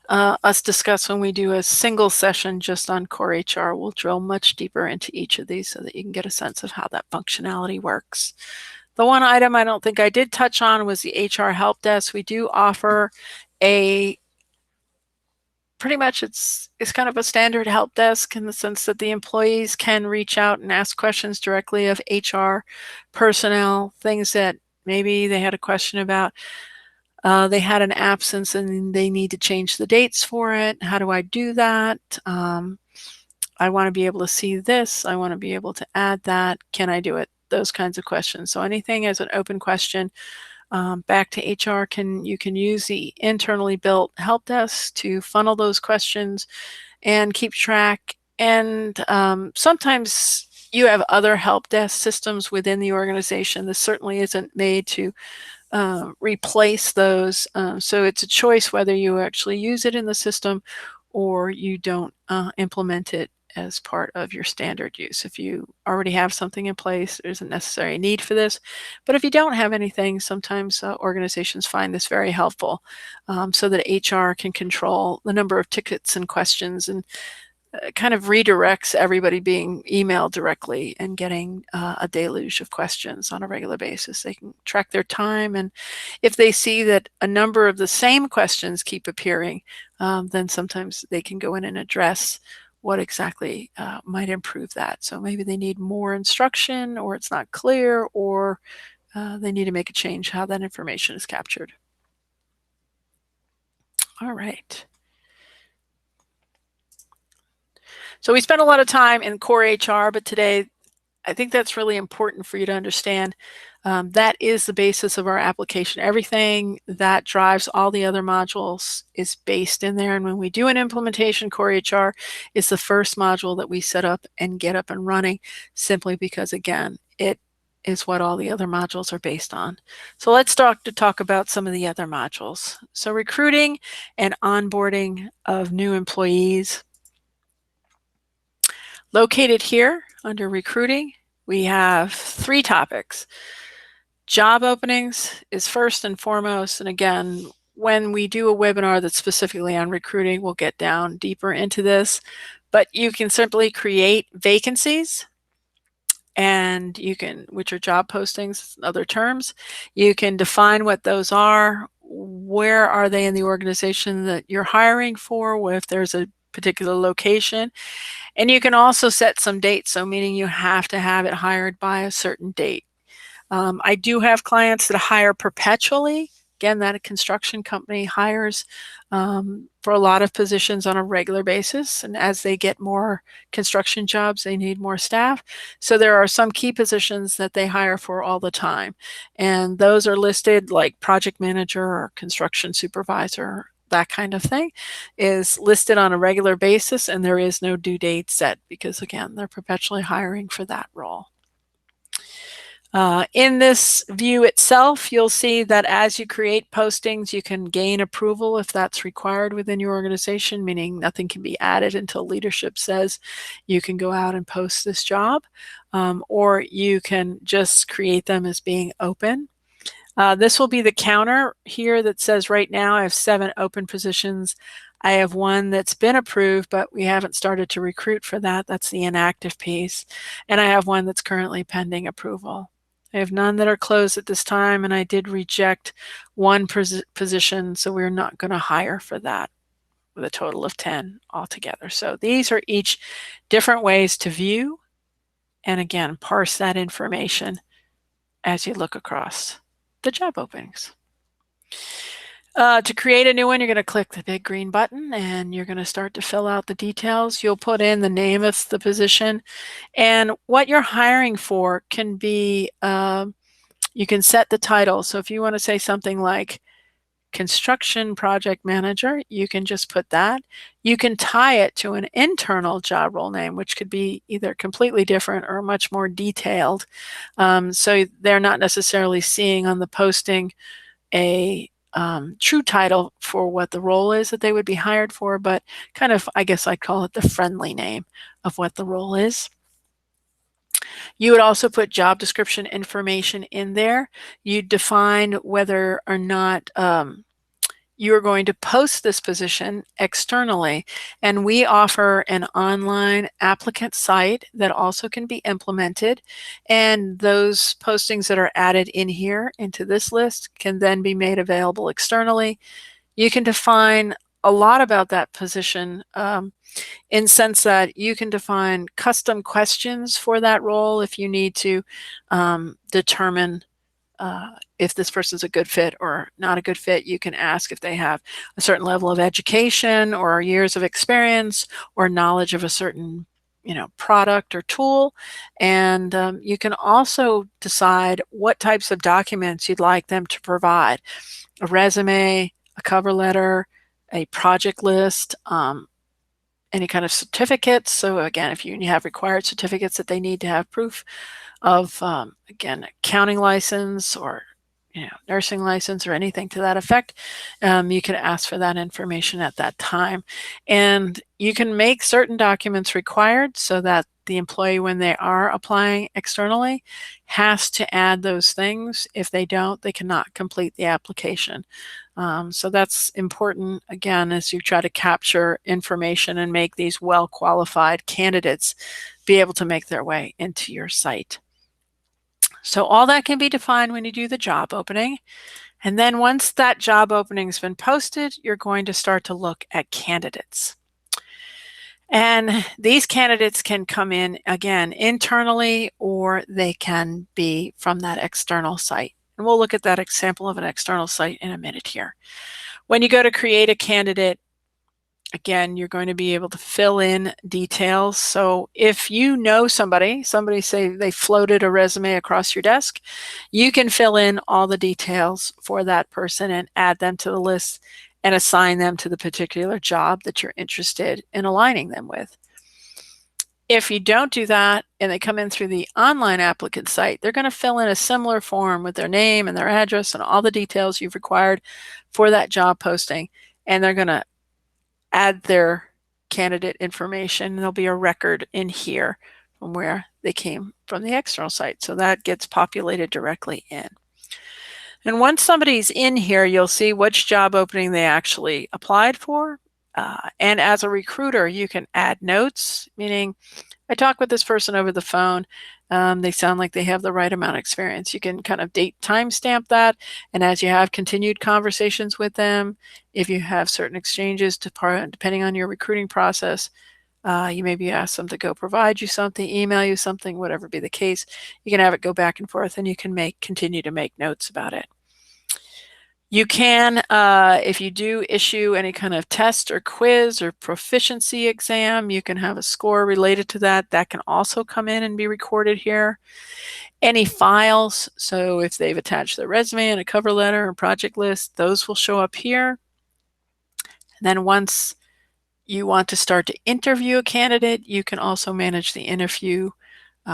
us discuss when we do a single session just on core HR. We'll drill much deeper into each of these so that you can get a sense of how that functionality works. The one item I don't think I did touch on was the HR help desk. We do offer a pretty much it's kind of a standard help desk in the sense that the employees can reach out and ask questions directly of HR personnel, things that Maybe they had a question about they had an absence and they need to change the dates for it. How do I do that? I want to be able to see this. I want to be able to add that. Can I do it? Those kinds of questions. So anything as an open question back to HR, you can use the internally built help desk to funnel those questions and keep track. And sometimes you have other help desk systems within the organization. This certainly isn't made to replace those. So it's a choice whether you actually use it in the system or you don't implement it as part of your standard use. If you already have something in place, there's a necessary need for this. But if you don't have anything, sometimes organizations find this very helpful so that HR can control the number of tickets and questions and kind of redirects everybody being emailed directly and getting a deluge of questions on a regular basis. They can track their time, and if they see that a number of the same questions keep appearing, then sometimes they can go in and address what exactly might improve that. So maybe they need more instruction, or it's not clear, or they need to make a change how that information is captured. All right. So we spent a lot of time in core HR, but today I think that's really important for you to understand. That is the basis of our application. Everything that drives all the other modules is based in there. And when we do an implementation, core HR is the first module that we set up and get up and running, simply because, again, it is what all the other modules are based on. So let's talk about some of the other modules. So recruiting and onboarding of new employees. Located here under recruiting, we have 3 topics. Job openings is first and foremost, and again, when we do a webinar that's specifically on recruiting, we'll get down deeper into this, but you can simply create vacancies, and you can, which are job postings, other terms. You can define what those are, where are they in the organization that you're hiring for, if there's a particular location. And you can also set some dates, so meaning you have to have it hired by a certain date. I do have clients that hire perpetually. Again, that a construction company hires for a lot of positions on a regular basis. And as they get more construction jobs, they need more staff. So there are some key positions that they hire for all the time. And those are listed like project manager or construction supervisor. That kind of thing is listed on a regular basis, and there is no due date set because, again, they're perpetually hiring for that role. In this view itself, you'll see that as you create postings, you can gain approval if that's required within your organization, meaning nothing can be added until leadership says you can go out and post this job, or you can just create them as being open. This will be the counter here that says right now I have 7 open positions. I have 1 that's been approved, but we haven't started to recruit for that. That's the inactive piece. And I have 1 that's currently pending approval. I have none that are closed at this time, and I did reject 1 position, so we're not going to hire for that with a total of 10 altogether. So these are each different ways to view and, again, parse that information as you look across the job openings. To create a new one, you're going to click the big green button and you're going to start to fill out the details. You'll put in the name of the position and what you're hiring for can be, you can set the title. So if you want to say something like construction project manager, you can just put that. You can tie it to an internal job role name, which could be either completely different or much more detailed. So they're not necessarily seeing on the posting a true title for what the role is that they would be hired for, but kind of, I guess I'd call it the friendly name of what the role is. You would also put job description information in there. You define whether or not you're going to post this position externally. And we offer an online applicant site that also can be implemented. And those postings that are added in here into this list can then be made available externally. You can define a lot about that position in sense that you can define custom questions for that role if you need to determine if this person's a good fit or not a good fit. You can ask if they have a certain level of education or years of experience or knowledge of a certain product or tool. And you can also decide what types of documents you'd like them to provide: a resume, a cover letter, a project list, any kind of certificates. So again, if you have required certificates that they need to have proof of, again, accounting license or nursing license or anything to that effect, you can ask for that information at that time. And you can make certain documents required so that the employee, when they are applying externally, has to add those things. If they don't, they cannot complete the application. So that's important, again, as you try to capture information and make these well-qualified candidates be able to make their way into your site. So all that can be defined when you do the job opening. And then once that job opening has been posted, you're going to start to look at candidates. And these candidates can come in, again, internally, or they can be from that external site. And we'll look at that example of an external site in a minute here. When you go to create a candidate, again, you're going to be able to fill in details. So if you know somebody say they floated a resume across your desk, you can fill in all the details for that person and add them to the list and assign them to the particular job that you're interested in aligning them with. If you don't do that and they come in through the online applicant site, they're going to fill in a similar form with their name and their address and all the details you've required for that job posting, and they're going to add their candidate information, and there'll be a record in here from where they came from the external site. So that gets populated directly in. And once somebody's in here, you'll see which job opening they actually applied for. And as a recruiter, you can add notes, meaning I talked with this person over the phone. They sound like they have the right amount of experience. You can kind of date timestamp that. And as you have continued conversations with them, if you have certain exchanges, depending on your recruiting process, you maybe ask them to go provide you something, email you something, whatever be the case. You can have it go back and forth, and you can continue to make notes about it. You can, if you do issue any kind of test or quiz or proficiency exam, you can have a score related to that. That can also come in and be recorded here. Any files, so if they've attached their resume and a cover letter and project list, those will show up here. And then once you want to start to interview a candidate, you can also manage the interview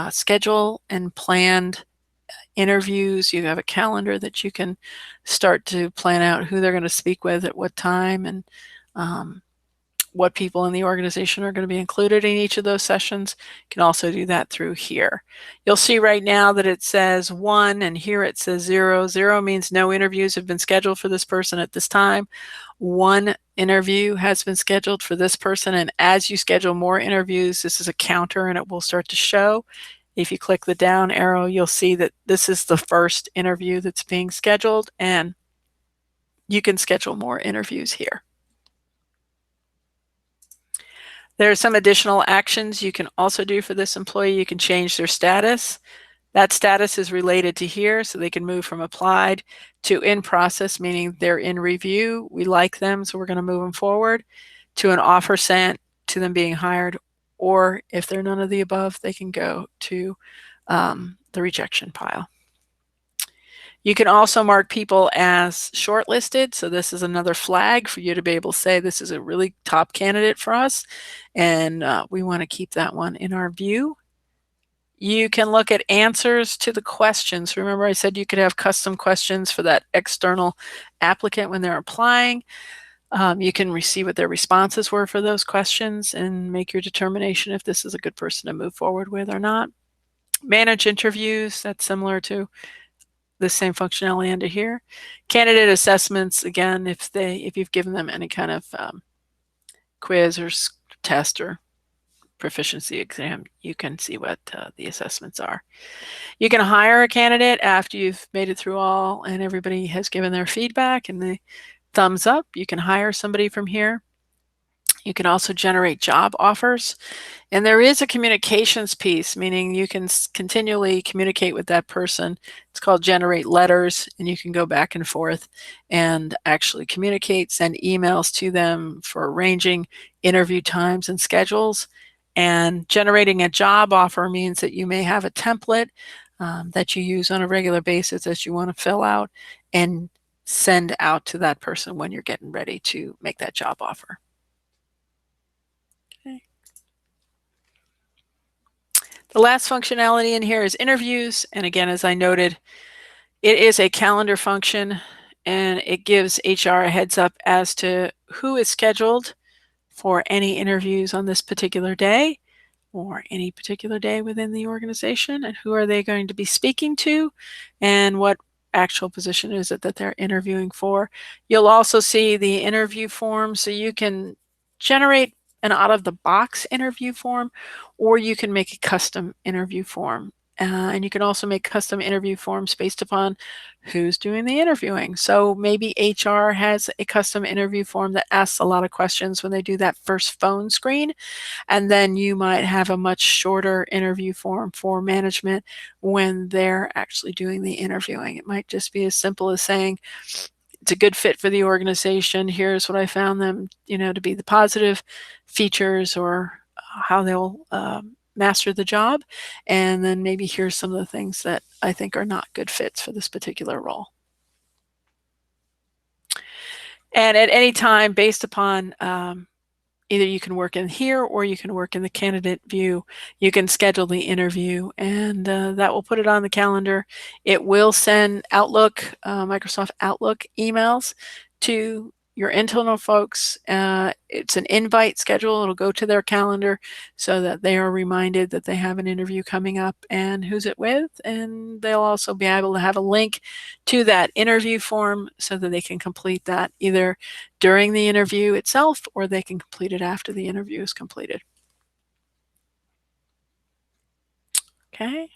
schedule and planned interviews. You have a calendar that you can start to plan out who they're going to speak with at what time, and what people in the organization are going to be included in each of those sessions. You can also do that through here. You'll see right now that it says 1, and here it says 0. 0 means no interviews have been scheduled for this person at this time. 1 interview has been scheduled for this person, and as you schedule more interviews, this is a counter and it will start to show. If you click the down arrow, you'll see that this is the first interview that's being scheduled, and you can schedule more interviews here. There are some additional actions you can also do for this employee. You can change their status. That status is related to here, so they can move from applied to in process, meaning they're in review. We like them, so we're going to move them forward, to an offer sent, to them being hired, or if they're none of the above, they can go to the rejection pile. You can also mark people as shortlisted. So this is another flag for you to be able to say, this is a really top candidate for us, and we want to keep that one in our view. You can look at answers to the questions. Remember I said you could have custom questions for that external applicant when they're applying. You can see what their responses were for those questions and make your determination if this is a good person to move forward with or not. Manage interviews, that's similar to the same functionality under here. Candidate assessments, again, if you've given them any kind of quiz or test or proficiency exam, you can see what the assessments are. You can hire a candidate after you've made it through all and everybody has given their feedback and the thumbs up. You can hire somebody from here. You can also generate job offers. And there is a communications piece, meaning you can continually communicate with that person. It's called generate letters, and you can go back and forth and actually communicate, send emails to them for arranging interview times and schedules. And generating a job offer means that you may have a template that you use on a regular basis that you want to fill out and send out to that person when you're getting ready to make that job offer. Okay. The last functionality in here is interviews. And again, as I noted, it is a calendar function, and it gives HR a heads up as to who is scheduled for any interviews on this particular day or any particular day within the organization, and who are they going to be speaking to, and what actual position is it that they're interviewing for. You'll also see the interview form, so you can generate an out-of-the-box interview form, or you can make a custom interview form. And you can also make custom interview forms based upon who's doing the interviewing. So maybe HR has a custom interview form that asks a lot of questions when they do that first phone screen. And then you might have a much shorter interview form for management when they're actually doing the interviewing. It might just be as simple as saying, it's a good fit for the organization. Here's what I found them, to be the positive features, or how they'll master the job. And then maybe here's some of the things that I think are not good fits for this particular role. And at any time, based upon either you can work in here or you can work in the candidate view, you can schedule the interview, and that will put it on the calendar. It will send Microsoft Outlook emails to your internal folks. It's an invite schedule. It'll go to their calendar so that they are reminded that they have an interview coming up and who's it with. And they'll also be able to have a link to that interview form so that they can complete that either during the interview itself, or they can complete it after the interview is completed. Okay,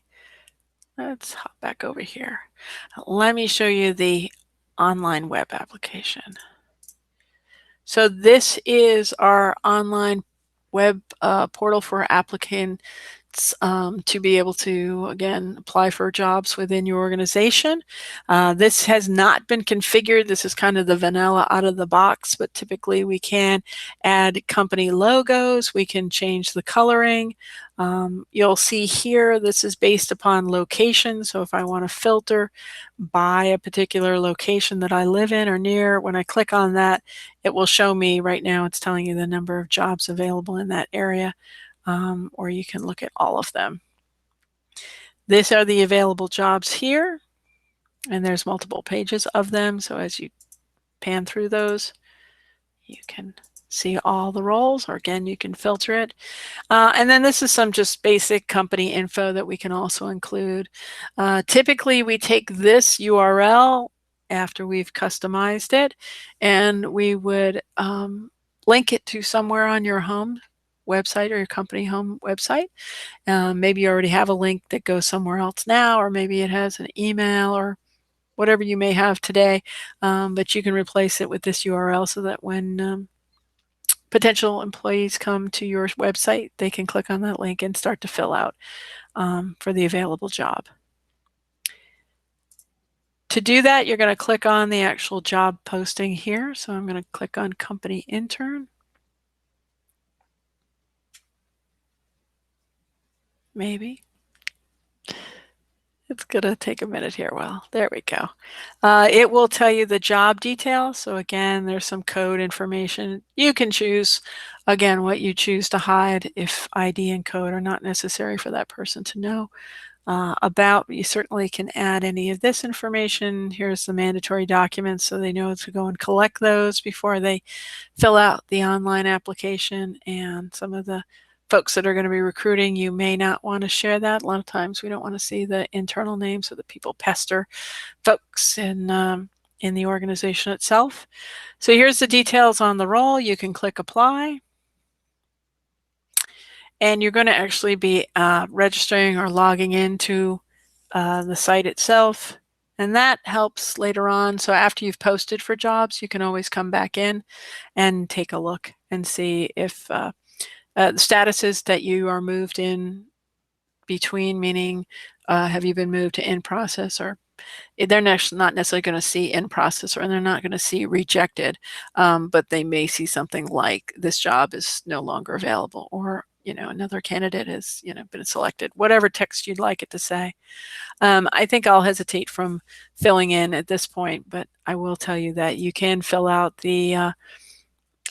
let's hop back over here. Let me show you the online web application. So this is our online web portal for applicants to be able to, again, apply for jobs within your organization. This has not been configured. This is kind of the vanilla out of the box, but typically we can add company logos. We can change the coloring. You'll see here, this is based upon location. So if I want to filter by a particular location that I live in or near, when I click on that, it will show me. Right now it's telling you the number of jobs available in that area, or you can look at all of them. These are the available jobs here, and there's multiple pages of them. So as you pan through those, you can see all the roles, or again, you can filter it. And then this is some just basic company info that we can also include. Typically, we take this URL after we've customized it, and we would link it to somewhere on your home website or your company home website. Maybe you already have a link that goes somewhere else now, or maybe it has an email or whatever you may have today, but you can replace it with this URL so that when potential employees come to your website, they can click on that link and start to fill out for the available job. To do that, you're going to click on the actual job posting here. So I'm going to click on Company Intern. Maybe. It's going to take a minute here. Well, there we go. It will tell you the job details. So again, there's some code information. You can choose, again, what you choose to hide if ID and code are not necessary for that person to know about. You certainly can add any of this information. Here's the mandatory documents, so they know to go and collect those before they fill out the online application. And some of the folks that are going to be recruiting, you may not want to share that. A lot of times we don't want to see the internal names, so that people pester folks in the organization itself. So here's the details on the role. You can click apply, and you're going to actually be registering or logging into the site itself. And that helps later on. So after you've posted for jobs, you can always come back in and take a look and see if the status is that you are moved in between, meaning have you been moved to in process, or they're not necessarily going to see in process, or they're not going to see rejected, but they may see something like this job is no longer available, or another candidate has been selected, whatever text you'd like it to say. I think I'll hesitate from filling in at this point, but I will tell you that you can fill out the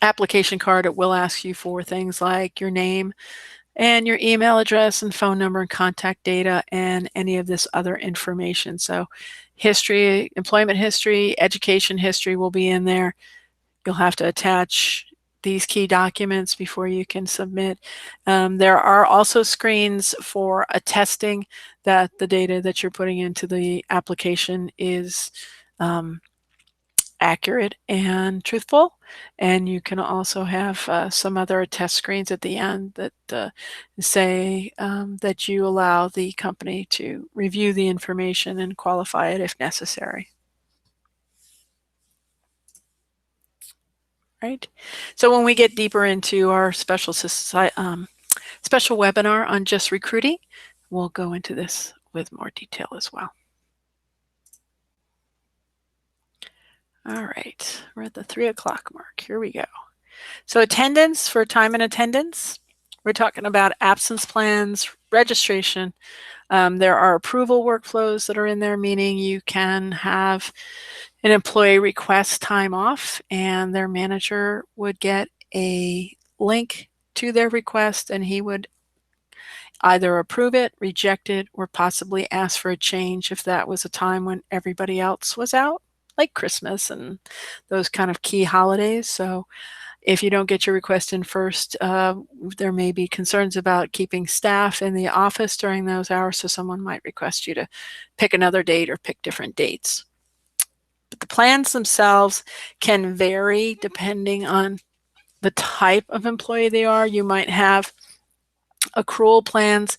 application card. It will ask you for things like your name and your email address and phone number and contact data and any of this other information. So history, employment history, education history will be in there. You'll have to attach these key documents before you can submit. There are also screens for attesting that the data that you're putting into the application is accurate and truthful. And you can also have some other test screens at the end that say that you allow the company to review the information and qualify it if necessary. Right? So when we get deeper into our special webinar on just recruiting, we'll go into this with more detail as well. All right, we're at the 3 o'clock mark. Here we go. So attendance, for time and attendance, we're talking about absence plans, registration. There are approval workflows that are in there, meaning you can have an employee request time off and their manager would get a link to their request and he would either approve it, reject it, or possibly ask for a change if that was a time when everybody else was out, like Christmas and those kind of key holidays. So if you don't get your request in first, there may be concerns about keeping staff in the office during those hours, so someone might request you to pick another date or pick different dates. But the plans themselves can vary depending on the type of employee they are. You might have accrual plans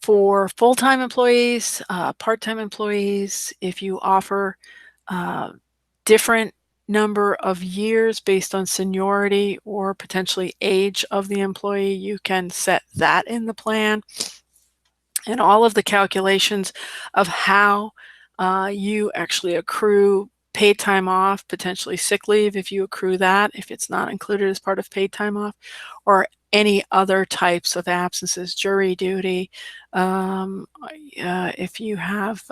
for full-time employees, part-time employees. If you offer different number of years based on seniority or potentially age of the employee, you can set that in the plan. And all of the calculations of how you actually accrue paid time off, potentially sick leave if you accrue that, if it's not included as part of paid time off, or any other types of absences, jury duty, if you have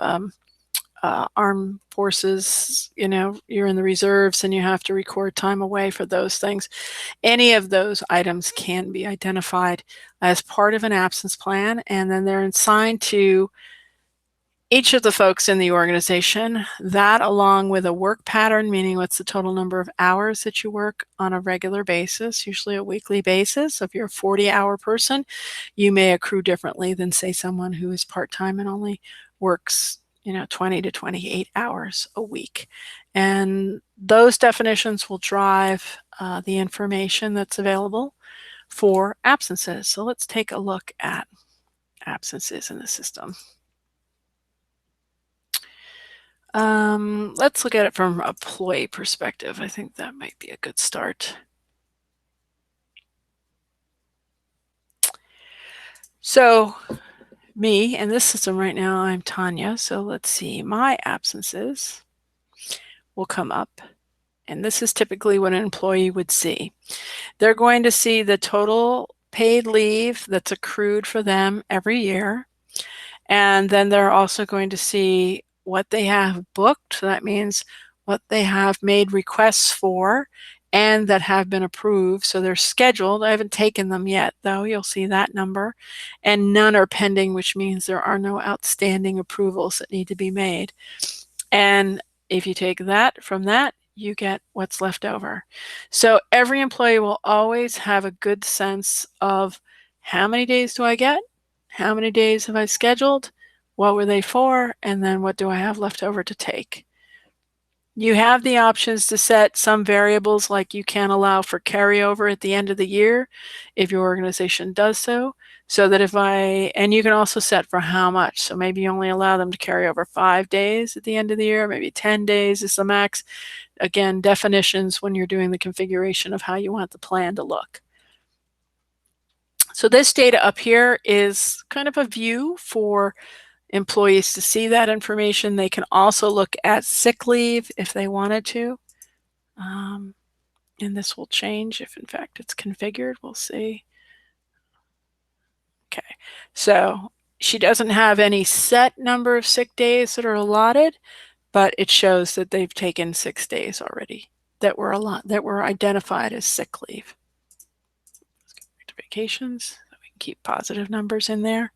armed forces, you're in the reserves and you have to record time away for those things. Any of those items can be identified as part of an absence plan, and then they're assigned to each of the folks in the organization. That, along with a work pattern, meaning what's the total number of hours that you work on a regular basis, usually a weekly basis. So if you're a 40-hour person, you may accrue differently than, say, someone who is part-time and only works 20 to 28 hours a week. And those definitions will drive the information that's available for absences. So let's take a look at absences in the system. Let's look at it from an employee perspective. I think that might be a good start. So me in this system right now, I'm Tanya. So let's see, my absences will come up. And this is typically what an employee would see. They're going to see the total paid leave that's accrued for them every year. And then they're also going to see what they have booked. So that means what they have made requests for and that have been approved. So they're scheduled. I haven't taken them yet, though. You'll see that number. And none are pending, which means there are no outstanding approvals that need to be made. And if you take that from that, you get what's left over. So every employee will always have a good sense of how many days do I get? How many days have I scheduled? What were they for? And then what do I have left over to take? You have the options to set some variables, like you can allow for carryover at the end of the year if your organization does so. So that and you can also set for how much. So maybe you only allow them to carry over 5 days at the end of the year, maybe 10 days is the max. Again, definitions when you're doing the configuration of how you want the plan to look. So this data up here is kind of a view for employees to see that information. They can also look at sick leave if they wanted to. And this will change if in fact it's configured. We'll see. Okay, so she doesn't have any set number of sick days that are allotted, but it shows that they've taken 6 days already that were identified as sick leave. Let's go back to vacations so we can keep positive numbers in there.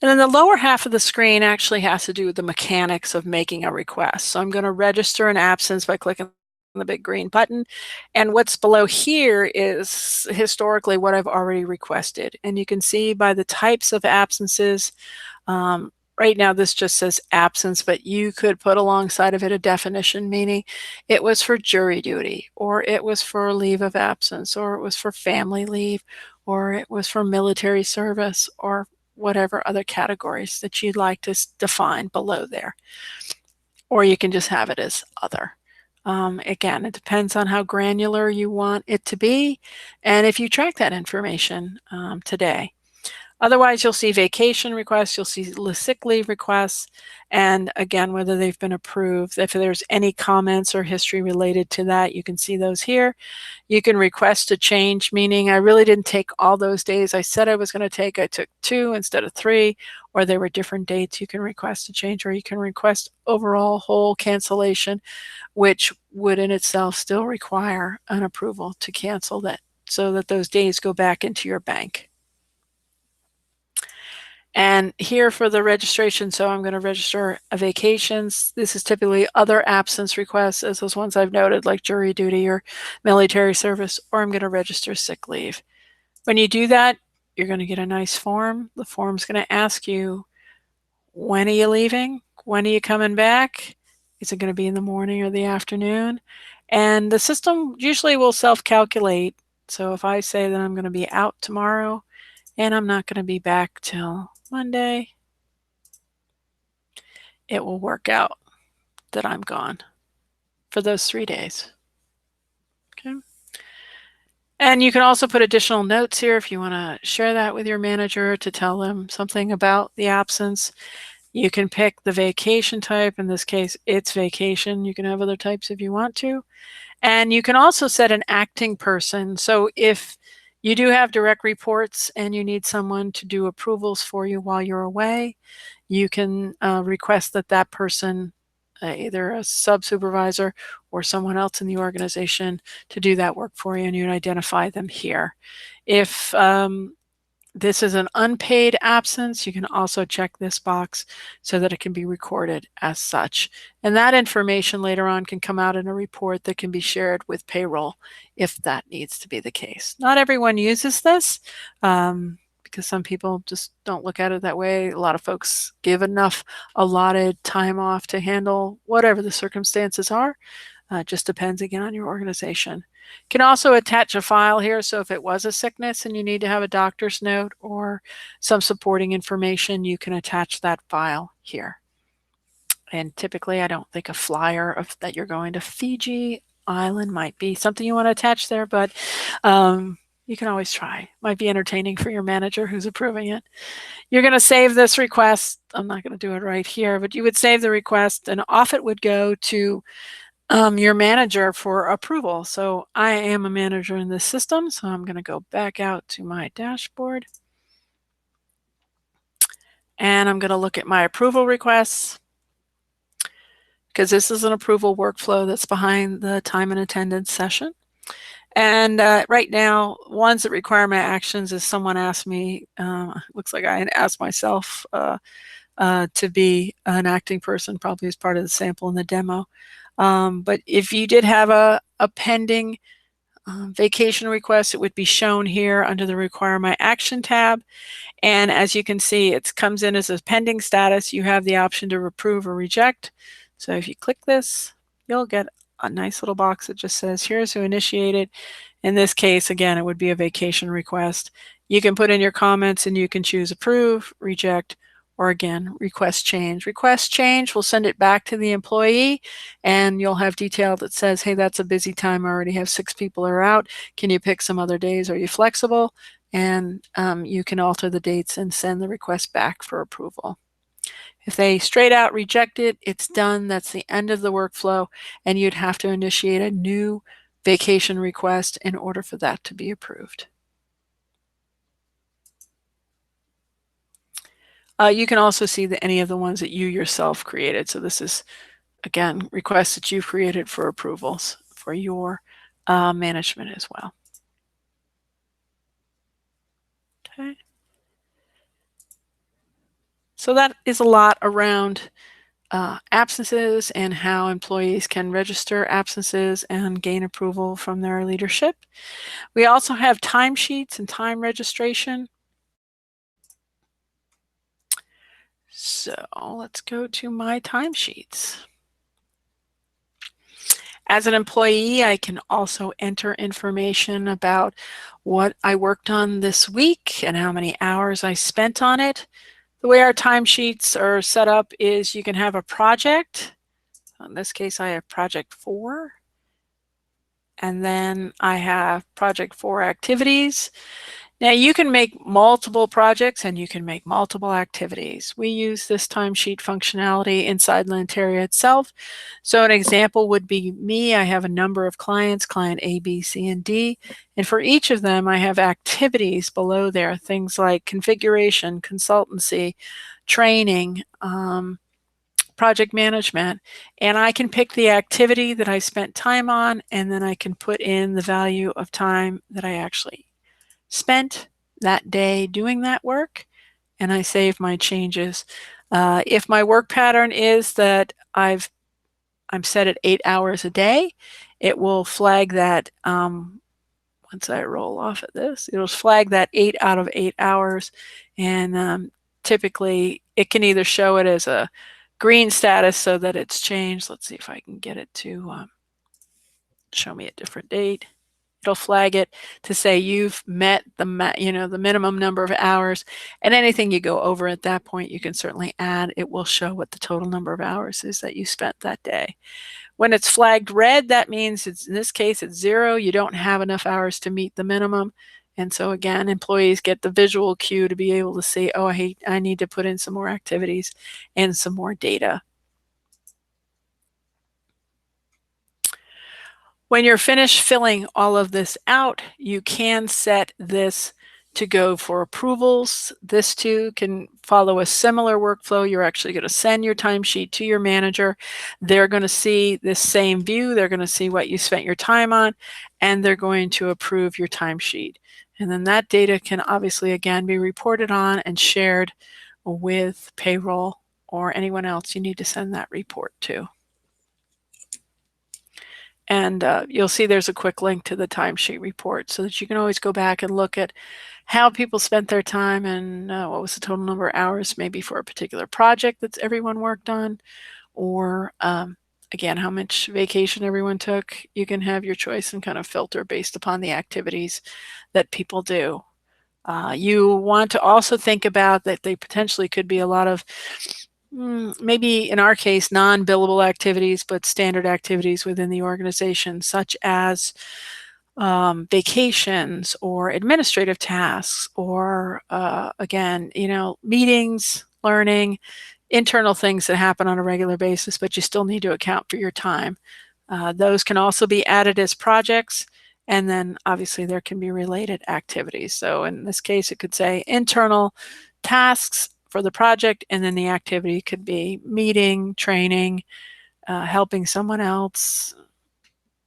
And then the lower half of the screen actually has to do with the mechanics of making a request. So I'm going to register an absence by clicking the big green button. And what's below here is historically what I've already requested. And you can see by the types of absences, right now this just says absence, but you could put alongside of it a definition, meaning it was for jury duty, or it was for leave of absence, or it was for family leave, or it was for military service, or whatever other categories that you'd like to define below there. Or you can just have it as other. Again, it depends on how granular you want it to be and if you track that information today. Otherwise, you'll see vacation requests, you'll see sick leave requests, and again, whether they've been approved. If there's any comments or history related to that, you can see those here. You can request a change, meaning I really didn't take all those days I said I was going to take. I took 2 instead of 3, or they were different dates. You can request a change, or you can request overall whole cancellation, which would in itself still require an approval to cancel that so that those days go back into your bank. And here for the registration, so I'm going to register a vacations. This is typically other absence requests, as those ones I've noted, like jury duty or military service, or I'm going to register sick leave. When you do that, you're going to get a nice form. The form's going to ask you, when are you leaving? When are you coming back? Is it going to be in the morning or the afternoon? And the system usually will self-calculate. So if I say that I'm going to be out tomorrow and I'm not going to be back till Monday, it will work out that I'm gone for those 3 days. Okay. And you can also put additional notes here if you want to share that with your manager to tell them something about the absence. You can pick the vacation type. In this case, it's vacation. You can have other types if you want to. And you can also set an acting person. So if you do have direct reports and you need someone to do approvals for you while you're away, you can request that that person, either a sub-supervisor or someone else in the organization, to do that work for you, and you'd identify them here. If this is an unpaid absence, you can also check this box so that it can be recorded as such. And that information later on can come out in a report that can be shared with payroll if that needs to be the case. Not everyone uses this because some people just don't look at it that way. A lot of folks give enough allotted time off to handle whatever the circumstances are. Just depends again on your organization. You can also attach a file here, so if it was a sickness and you need to have a doctor's note or some supporting information, you can attach that file here. And typically, I don't think a flyer that you're going to Fiji Island might be something you want to attach there, but you can always try. Might be entertaining for your manager who's approving it. You're going to save this request. I'm not going to do it right here, but you would save the request, and off it would go to your manager for approval. So I am a manager in this system, so I'm going to go back out to my dashboard. And I'm going to look at my approval requests, because this is an approval workflow that's behind the time and attendance session. And right now, ones that require my actions is someone asked me, looks like I asked myself to be an acting person, probably as part of the sample in the demo. But if you did have a pending vacation request, it would be shown here under the Require My Action tab. And as you can see, it comes in as a pending status. You have the option to approve or reject. So if you click this, you'll get a nice little box that just says, here's who initiated. In this case, again, it would be a vacation request. You can put in your comments and you can choose approve, reject, or again, request change. Request change, we'll send it back to the employee and you'll have detail that says, hey, that's a busy time. I already have 6 people are out. Can you pick some other days? Are you flexible? And you can alter the dates and send the request back for approval. If they straight out reject it, it's done. That's the end of the workflow, and you'd have to initiate a new vacation request in order for that to be approved. You can also see any of the ones that you yourself created. So this is, again, requests that you've created for approvals for your management as well. Okay. So that is a lot around absences and how employees can register absences and gain approval from their leadership. We also have timesheets and time registration. So let's go to my timesheets. As an employee, I can also enter information about what I worked on this week and how many hours I spent on it. The way our timesheets are set up is you can have a project. In this case, I have project 4. And then I have project 4 activities. Now you can make multiple projects and you can make multiple activities. We use this timesheet functionality inside Lanteria itself. So an example would be me. I have a number of clients, client A, B, C, and D. And for each of them, I have activities below there, things like configuration, consultancy, training, project management, and I can pick the activity that I spent time on, and then I can put in the value of time that I actually spent that day doing that work, and I save my changes. If my work pattern is that I'm set at 8 hours a day, it will flag that once I roll off of this, it'll flag that 8 out of 8 hours, and typically it can either show it as a green status so that it's changed. Let's see if I can get it to show me a different date. It'll flag it to say you've met the minimum number of hours, and anything you go over at that point you can certainly add. It will show what the total number of hours is that you spent that day. When it's flagged red, that means in this case it's 0. You don't have enough hours to meet the minimum. And so again, employees get the visual cue to be able to see, oh, I need to put in some more activities and some more data. When you're finished filling all of this out, you can set this to go for approvals. This too can follow a similar workflow. You're actually going to send your timesheet to your manager. They're going to see this same view. They're going to see what you spent your time on, and they're going to approve your timesheet. And then that data can obviously, again, be reported on and shared with payroll or anyone else you need to send that report to. And you'll see there's a quick link to the timesheet report so that you can always go back and look at how people spent their time and what was the total number of hours maybe for a particular project that everyone worked on, or again, how much vacation everyone took. You can have your choice and kind of filter based upon the activities that people do. You want to also think about that they potentially could be a lot of maybe in our case, non-billable activities, but standard activities within the organization, such as vacations or administrative tasks, or again, meetings, learning, internal things that happen on a regular basis, but you still need to account for your time. Those can also be added as projects, and then obviously there can be related activities. So in this case, it could say internal tasks for the project, and then the activity could be meeting, training, helping someone else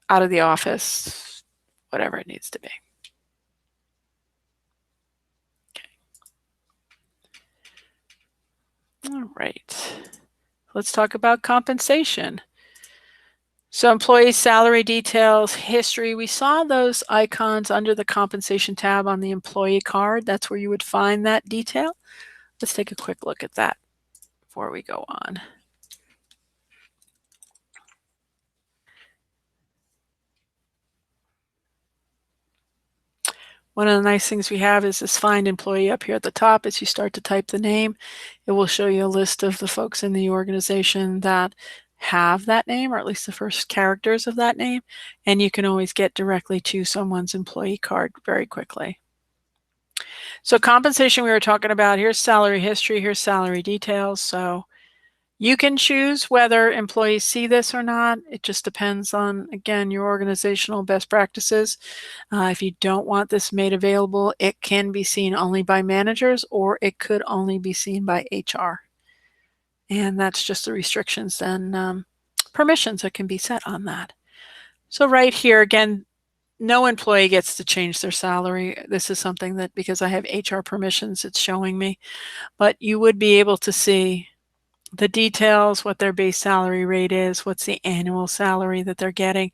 out of the office, whatever it needs to be. Okay. All right. Let's talk about compensation. So employee salary details, history, we saw those icons under the compensation tab on the employee card. That's where you would find that detail. Let's take a quick look at that before we go on. One of the nice things we have is this find employee up here at the top. As you start to type the name, it will show you a list of the folks in the organization that have that name, or at least the first characters of that name, and you can always get directly to someone's employee card very quickly. So compensation we were talking about, here's salary history, here's salary details. So you can choose whether employees see this or not. It just depends on, again, your organizational best practices. If you don't want this made available, it can be seen only by managers, or it could only be seen by HR. And that's just the restrictions and permissions that can be set on that. So right here, again, no employee gets to change their salary. This is something that, because I have HR permissions, it's showing me. But you would be able to see the details, what their base salary rate is, what's the annual salary that they're getting,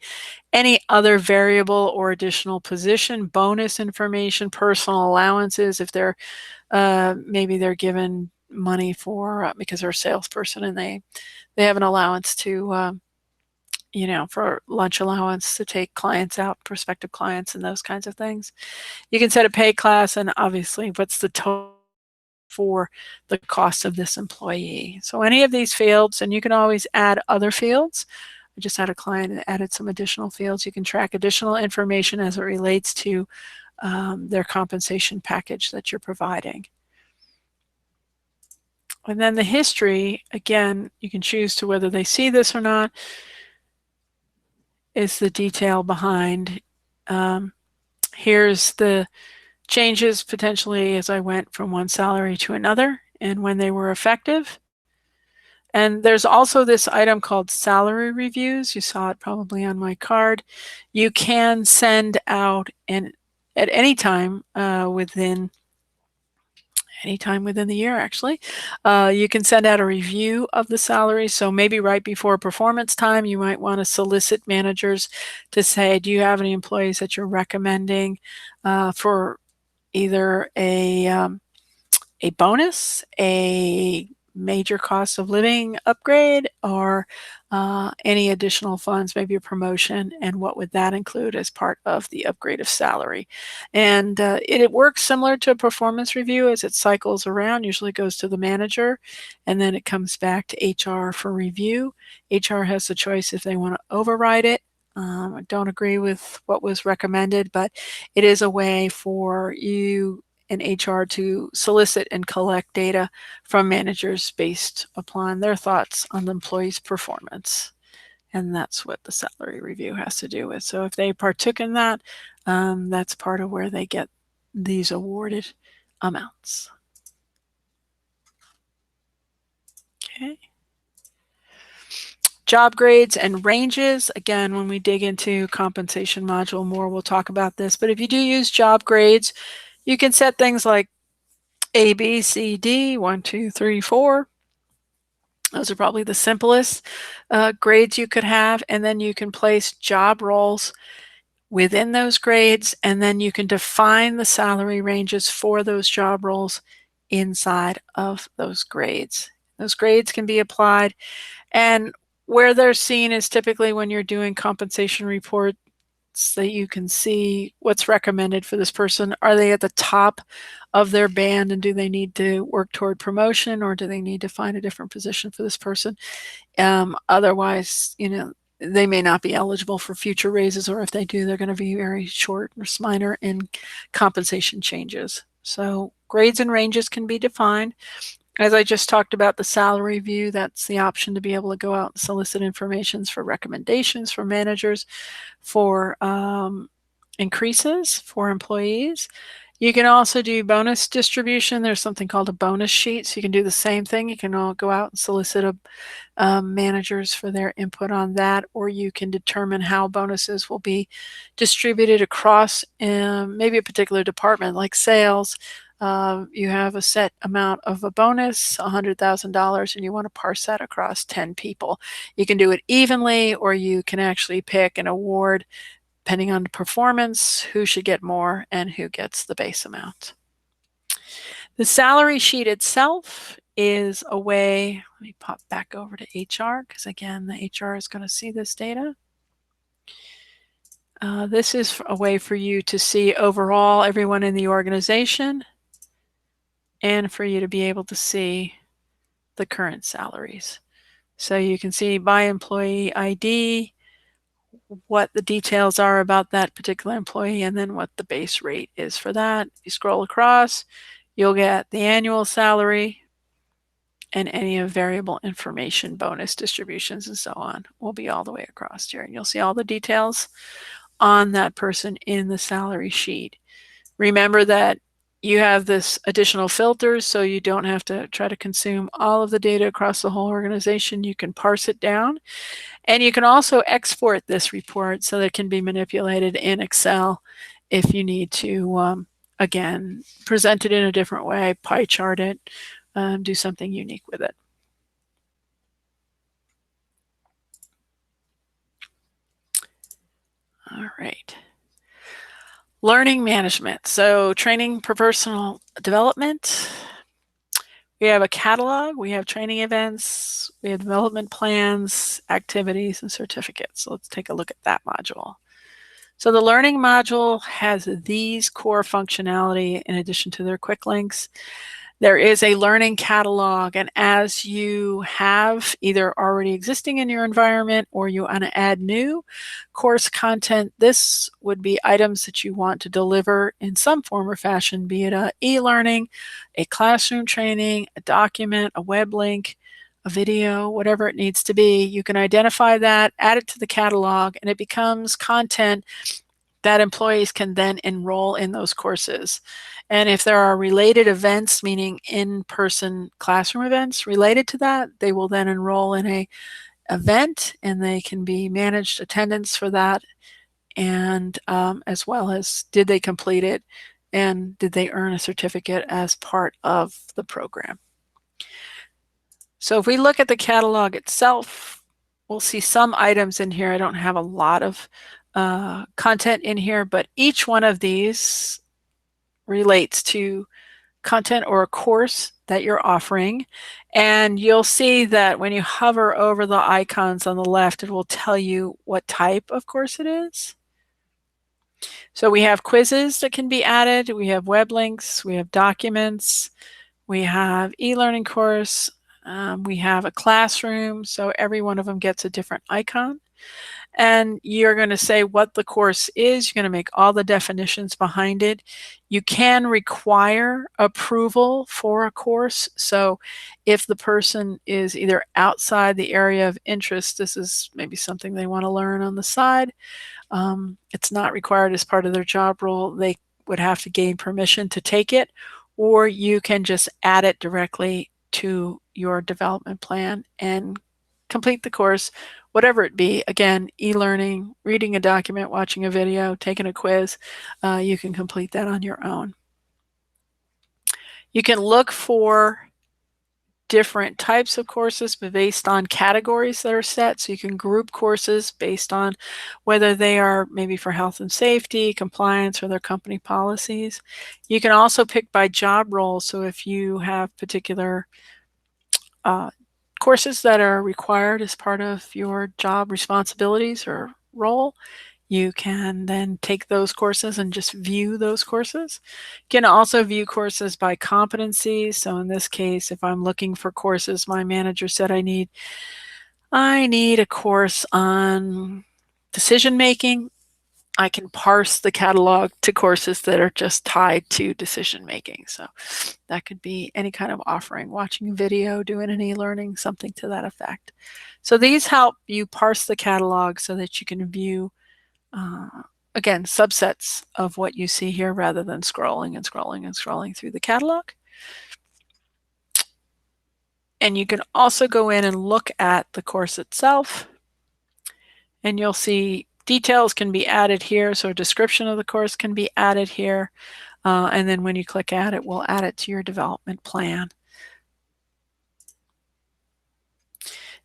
any other variable or additional position, bonus information, personal allowances, if they're maybe they're given money for because they're a salesperson and they have an allowance to for lunch allowance to take clients out, prospective clients, and those kinds of things. You can set a pay class, and obviously what's the total for the cost of this employee. So any of these fields, and you can always add other fields. I just had a client and added some additional fields. You can track additional information as it relates to their compensation package that you're providing. And then the history, again, you can choose to whether they see this or not, is the detail behind. Here's the changes potentially as I went from one salary to another and when they were effective. And there's also this item called salary reviews. You saw it probably on my card. You can send out, and at any time within the year, actually, you can send out a review of the salary. So maybe right before performance time, you might want to solicit managers to say, do you have any employees that you're recommending for either a bonus, a major cost of living upgrade, or any additional funds, maybe a promotion, and what would that include as part of the upgrade of salary. And it works similar to a performance review as it cycles around, usually goes to the manager, and then it comes back to HR for review. HR has the choice if they want to override it. I don't agree with what was recommended, but it is a way for you in HR to solicit and collect data from managers based upon their thoughts on the employee's performance. And that's what the salary review has to do with. So if they partook in that, that's part of where they get these awarded amounts. Okay. Job grades and ranges. Again, when we dig into compensation module more, we'll talk about this. But if you do use job grades, you can set things like A, B, C, D, 1, 2, 3, 4. Those are probably the simplest grades you could have. And then you can place job roles within those grades, and then you can define the salary ranges for those job roles inside of those grades. Those grades can be applied, and where they're seen is typically when you're doing compensation reports that you can see what's recommended for this person. Are they at the top of their band, and do they need to work toward promotion, or do they need to find a different position for this person? Otherwise, they may not be eligible for future raises, or if they do, they're going to be very short or minor in compensation changes. So grades and ranges can be defined. As I just talked about the salary view, that's the option to be able to go out and solicit information for recommendations for managers for increases for employees. You can also do bonus distribution. There's something called a bonus sheet, so you can do the same thing. You can all go out and solicit managers for their input on that, or you can determine how bonuses will be distributed across maybe a particular department, like sales. You have a set amount of a bonus, $100,000, and you want to parse that across 10 people. You can do it evenly, or you can actually pick an award depending on performance, who should get more and who gets the base amount. The salary sheet itself is a way, let me pop back over to HR, because again, the HR is going to see this data. This is a way for you to see overall everyone in the organization and for you to be able to see the current salaries. So you can see by employee ID, what the details are about that particular employee, and then what the base rate is for that. You scroll across, you'll get the annual salary and any of variable information, bonus distributions, and so on will be all the way across here. And you'll see all the details on that person in the salary sheet. Remember that you have this additional filters, so you don't have to try to consume all of the data across the whole organization. You can parse it down, and you can also export this report so that it can be manipulated in Excel if you need to, again, present it in a different way, pie chart it, do something unique with it. All right. Learning management. So training for personal development. We have a catalog, we have training events, we have development plans, activities, and certificates. So let's take a look at that module. So the learning module has these core functionality in addition to their quick links. There is a learning catalog, and as you have either already existing in your environment or you want to add new course content, this would be items that you want to deliver in some form or fashion, be it a e-learning, a classroom training, a document, a web link, a video, whatever it needs to be. You can identify that, add it to the catalog, and it becomes content that employees can then enroll in those courses. And if there are related events, meaning in-person classroom events related to that, they will then enroll in a event and they can be managed attendance for that, and as well as did they complete it and did they earn a certificate as part of the program. So if we look at the catalog itself, we'll see some items in here. I don't have a lot of content in here, but each one of these relates to content or a course that you're offering. And you'll see that when you hover over the icons on the left, it will tell you what type of course it is. So we have quizzes that can be added, we have web links, we have documents, we have e-learning course, we have a classroom, so every one of them gets a different icon. And you're going to say what the course is. You're going to make all the definitions behind it. You can require approval for a course. So if the person is either outside the area of interest, this is maybe something they want to learn on the side. It's not required as part of their job role. They would have to gain permission to take it, or you can just add it directly to your development plan and complete the course, whatever it be. Again, e-learning, reading a document, watching a video, taking a quiz, you can complete that on your own. You can look for different types of courses based on categories that are set. So you can group courses based on whether they are maybe for health and safety, compliance, or their company policies. You can also pick by job role. So if you have particular courses that are required as part of your job responsibilities or role, you can then take those courses and just view those courses. You can also view courses by competencies. So in this case, if I'm looking for courses, my manager said I need a course on decision making. I can parse the catalog to courses that are just tied to decision making. So that could be any kind of offering, watching a video, doing an e-learning, something to that effect. So these help you parse the catalog so that you can view, again, subsets of what you see here rather than scrolling and scrolling and scrolling through the catalog. And you can also go in and look at the course itself, and you'll see details can be added here. So a description of the course can be added here. And then when you click add it, we'll add it to your development plan.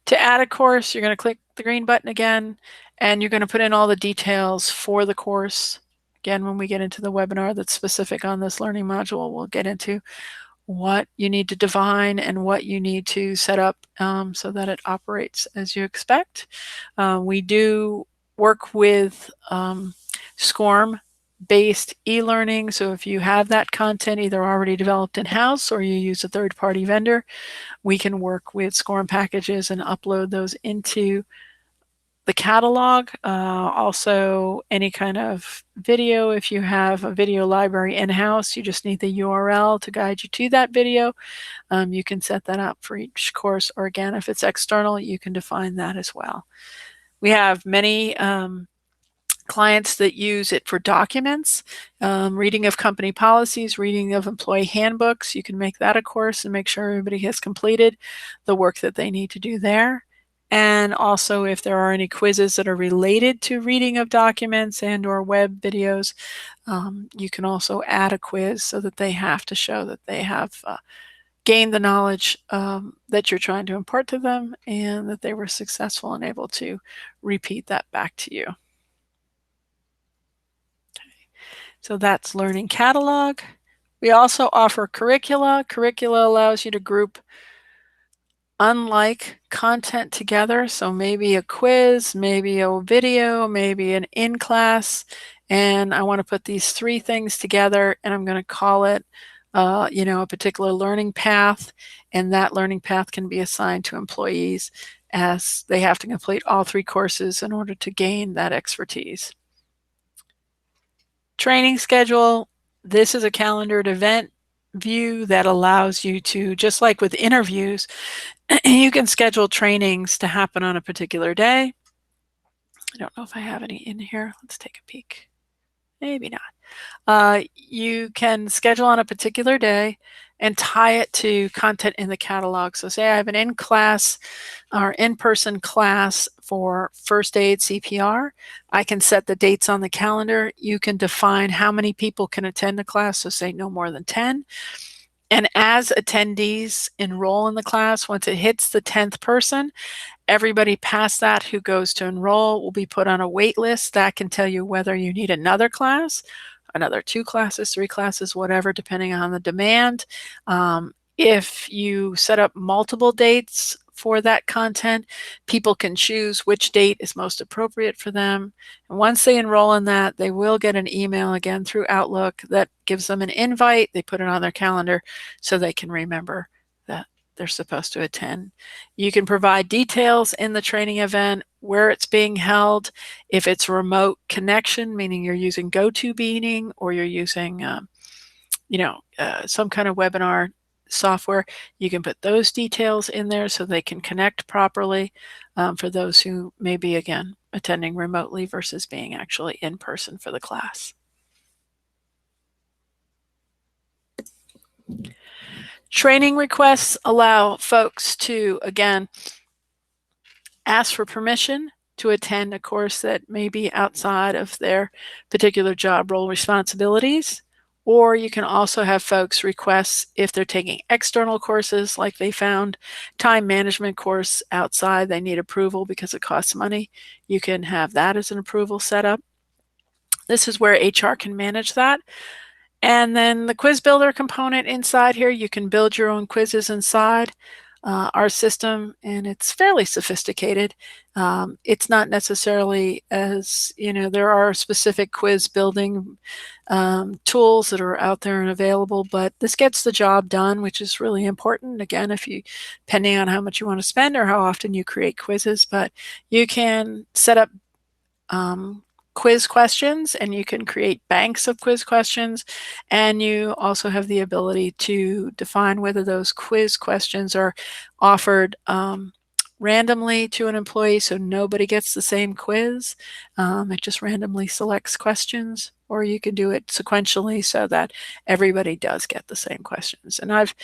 To add a course, you're going to click the green button again, and you're going to put in all the details for the course. Again, when we get into the webinar that's specific on this learning module, we'll get into what you need to define and what you need to set up so that it operates as you expect. We do work with SCORM-based e-learning. So if you have that content either already developed in-house or you use a third-party vendor, we can work with SCORM packages and upload those into the catalog. Also, any kind of video, if you have a video library in-house, you just need the URL to guide you to that video. You can set that up for each course, or again, if it's external, you can define that as well. We have many clients that use it for documents, reading of company policies, reading of employee handbooks. You can make that a course and make sure everybody has completed the work that they need to do there. And also, if there are any quizzes that are related to reading of documents and or web videos, you can also add a quiz so that they have to show that they have gained the knowledge that you're trying to impart to them and that they were successful and able to repeat that back to you. So that's Learning Catalog. We also offer curricula. Curricula allows you to group unlike content together. So maybe a quiz, maybe a video, maybe an in-class. And I want to put these three things together and I'm going to call it a particular learning path. And that learning path can be assigned to employees as they have to complete all three courses in order to gain that expertise. Training schedule. This is a calendared event view that allows you to, just like with interviews, you can schedule trainings to happen on a particular day. I don't know if I have any in here. Let's take a peek. Maybe not. You can schedule on a particular day and tie it to content in the catalog. So say I have an in-class or in-person class for first aid CPR. I can set the dates on the calendar. You can define how many people can attend the class. So say no more than 10. And as attendees enroll in the class, once it hits the 10th person, everybody past that who goes to enroll will be put on a wait list. That can tell you whether you need another class, another 2 classes, 3 classes, whatever, depending on the demand. If you set up multiple dates for that content, people can choose which date is most appropriate for them. And once they enroll in that, they will get an email again through Outlook that gives them an invite. They put it on their calendar so they can remember that they're supposed to attend. You can provide details in the training event, where it's being held, if it's remote connection, meaning you're using GoToMeeting or you're using some kind of webinar software. You can put those details in there so they can connect properly for those who may be, again, attending remotely versus being actually in person for the class. Training requests allow folks to, again, ask for permission to attend a course that may be outside of their particular job role responsibilities. Or you can also have folks request if they're taking external courses, like they found time management course outside, they need approval because it costs money. You can have that as an approval setup. This is where HR can manage that. And then the quiz builder component inside here, you can build your own quizzes inside our system, and it's fairly sophisticated. It's not necessarily as, there are specific quiz building tools that are out there and available, but this gets the job done, which is really important. Again, depending on how much you want to spend or how often you create quizzes, but you can set up quiz questions and you can create banks of quiz questions, and you also have the ability to define whether those quiz questions are offered randomly to an employee, so nobody gets the same quiz. It just randomly selects questions, or you can do it sequentially so that everybody does get the same questions. And I've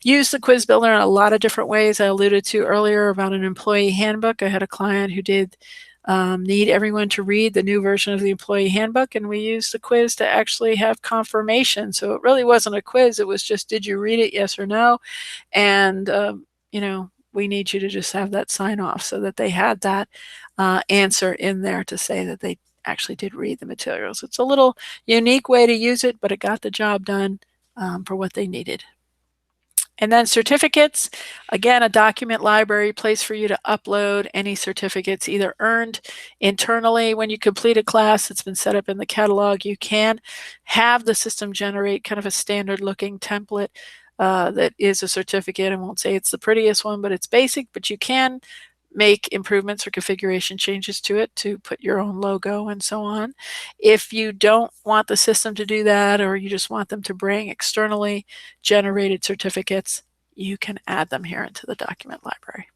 used the quiz builder in a lot of different ways. I alluded to earlier about an employee handbook. I had a client who did need everyone to read the new version of the employee handbook, and we used the quiz to actually have confirmation. So it really wasn't a quiz, it was just, did you read it, yes or no? And we need you to just have that sign off, so that they had that answer in there to say that they actually did read the materials. It's a little unique way to use it, but it got the job done for what they needed. And then certificates, again, a document library place for you to upload any certificates either earned internally when you complete a class that's been set up in the catalog. You can have the system generate kind of a standard looking template that is a certificate. I won't say it's the prettiest one, but it's basic, but you can make improvements or configuration changes to it to put your own logo and so on. If you don't want the system to do that, or you just want them to bring externally generated certificates, you can add them here into the document library.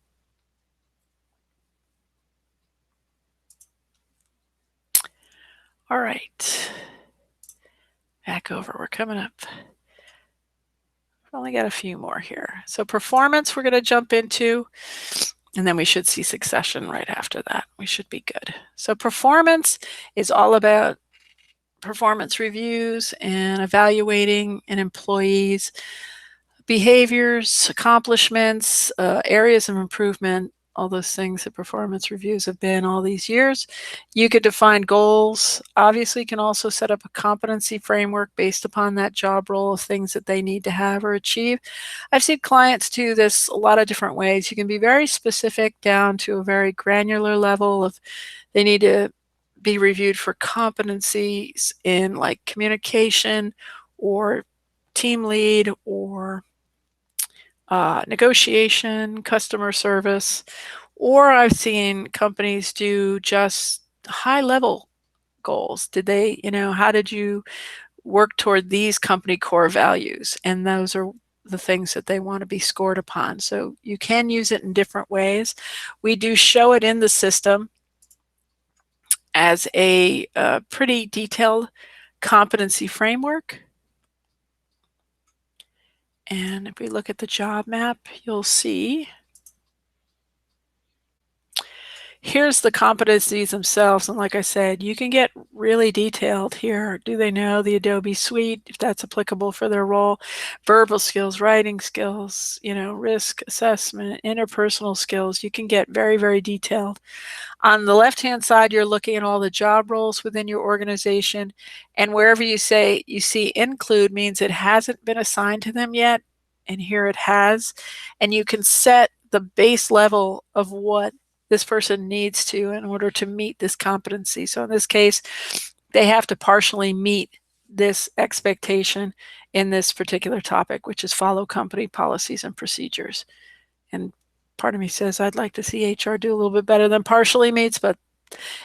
All right, back over, we're coming up. We've only got a few more here. So performance we're going to jump into, and then we should see succession right after that. We should be good. So performance is all about performance reviews and evaluating an employee's behaviors, accomplishments, areas of improvement, all those things that performance reviews have been all these years. You could define goals. Obviously, you can also set up a competency framework based upon that job role of things that they need to have or achieve. I've seen clients do this a lot of different ways. You can be very specific down to a very granular level of they need to be reviewed for competencies in like communication or team lead or negotiation, customer service, or I've seen companies do just high level goals. Did they, how did you work toward these company core values? And those are the things that they want to be scored upon. So you can use it in different ways. We do show it in the system as a pretty detailed competency framework. And if we look at the job map, you'll see here's the competencies themselves. And like I said, you can get really detailed here. Do they know the Adobe suite, if that's applicable for their role? Verbal skills, writing skills, risk assessment, interpersonal skills. You can get very, very detailed. On the left-hand side, you're looking at all the job roles within your organization. And wherever you see include means it hasn't been assigned to them yet. And here it has. And you can set the base level of what this person needs to in order to meet this competency. So in this case, they have to partially meet this expectation in this particular topic, which is follow company policies and procedures. And part of me says I'd like to see HR do a little bit better than partially meets, but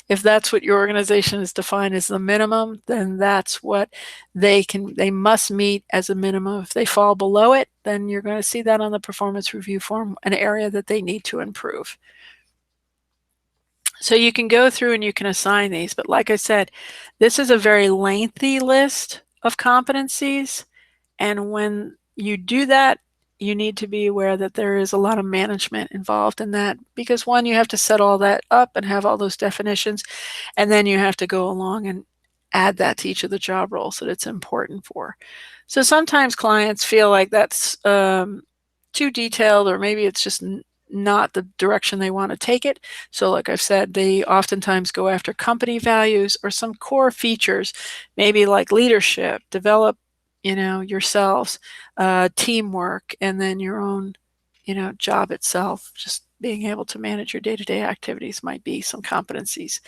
if that's what your organization is defined as the minimum, then that's what they must meet as a minimum. If they fall below it, then you're going to see that on the performance review form, an area that they need to improve. So you can go through and you can assign these, but like I said, this is a very lengthy list of competencies. And when you do that, you need to be aware that there is a lot of management involved in that because one, you have to set all that up and have all those definitions, and then you have to go along and add that to each of the job roles that it's important for. So sometimes clients feel like that's too detailed, or maybe it's just not the direction they want to take it. So like I've said, they oftentimes go after company values or some core features, maybe like leadership, develop, yourselves, teamwork, and then your own, job itself. Just being able to manage your day-to-day activities might be some competencies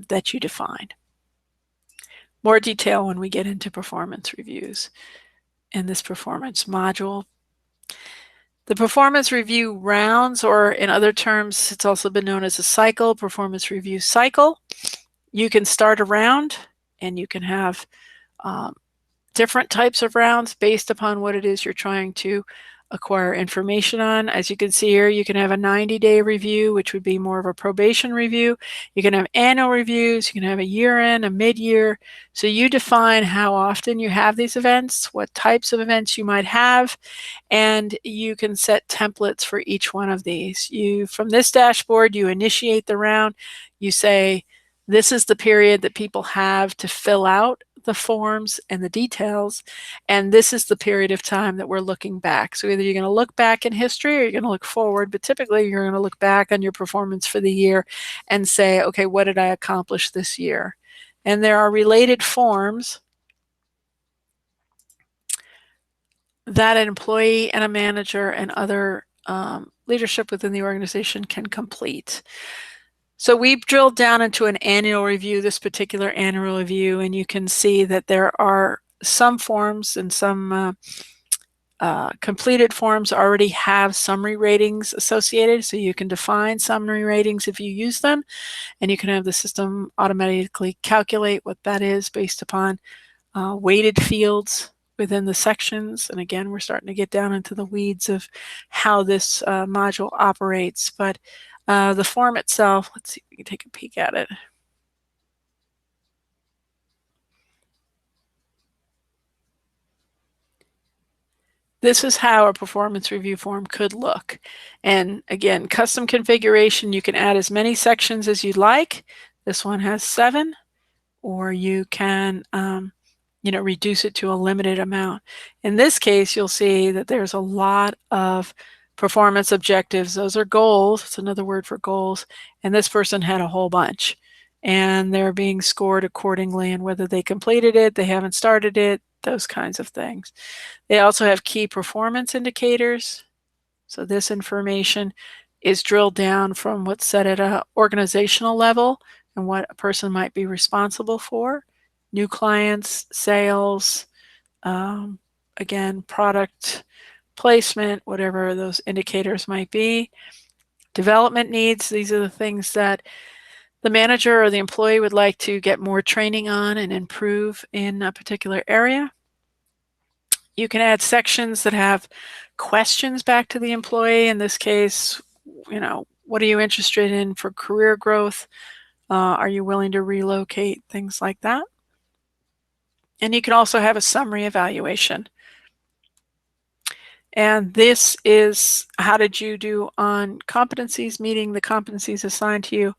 that you defined. More detail when we get into performance reviews in this performance module. The performance review rounds, or in other terms, it's also been known as a cycle, performance review cycle. You can start a round and you can have different types of rounds based upon what it is you're trying to acquire information on. As you can see here, you can have a 90-day review, which would be more of a probation review. You can have annual reviews. You can have a year-end, a mid-year. So you define how often you have these events, what types of events you might have, and you can set templates for each one of these. From this dashboard, you initiate the round. You say, this is the period that people have to fill out the forms and the details, and this is the period of time that we're looking back. So either you're going to look back in history or you're going to look forward, but typically you're going to look back on your performance for the year and say, okay, what did I accomplish this year? And there are related forms that an employee and a manager and other leadership within the organization can complete. So we've drilled down into an annual review, this particular annual review, and you can see that there are some forms and some completed forms already have summary ratings associated, so you can define summary ratings if you use them, and you can have the system automatically calculate what that is based upon weighted fields within the sections. And again, we're starting to get down into the weeds of how this module operates, but the form itself, let's see if we can take a peek at it. This is how a performance review form could look. And again, custom configuration, you can add as many sections as you'd like. This one has 7, or you can reduce it to a limited amount. In this case, you'll see that there's a lot of performance objectives. Those are goals. It's another word for goals. And this person had a whole bunch. And they're being scored accordingly, and whether they completed it, they haven't started it, those kinds of things. They also have key performance indicators. So this information is drilled down from what's set at an organizational level and what a person might be responsible for. New clients, sales, again, product placement, whatever those indicators might be. Development needs, these are the things that the manager or the employee would like to get more training on and improve in a particular area. You can add sections that have questions back to the employee. In this case, what are you interested in for career growth? Are you willing to relocate? Things like that. And you can also have a summary evaluation. And this is how did you do on competencies, meeting the competencies assigned to you,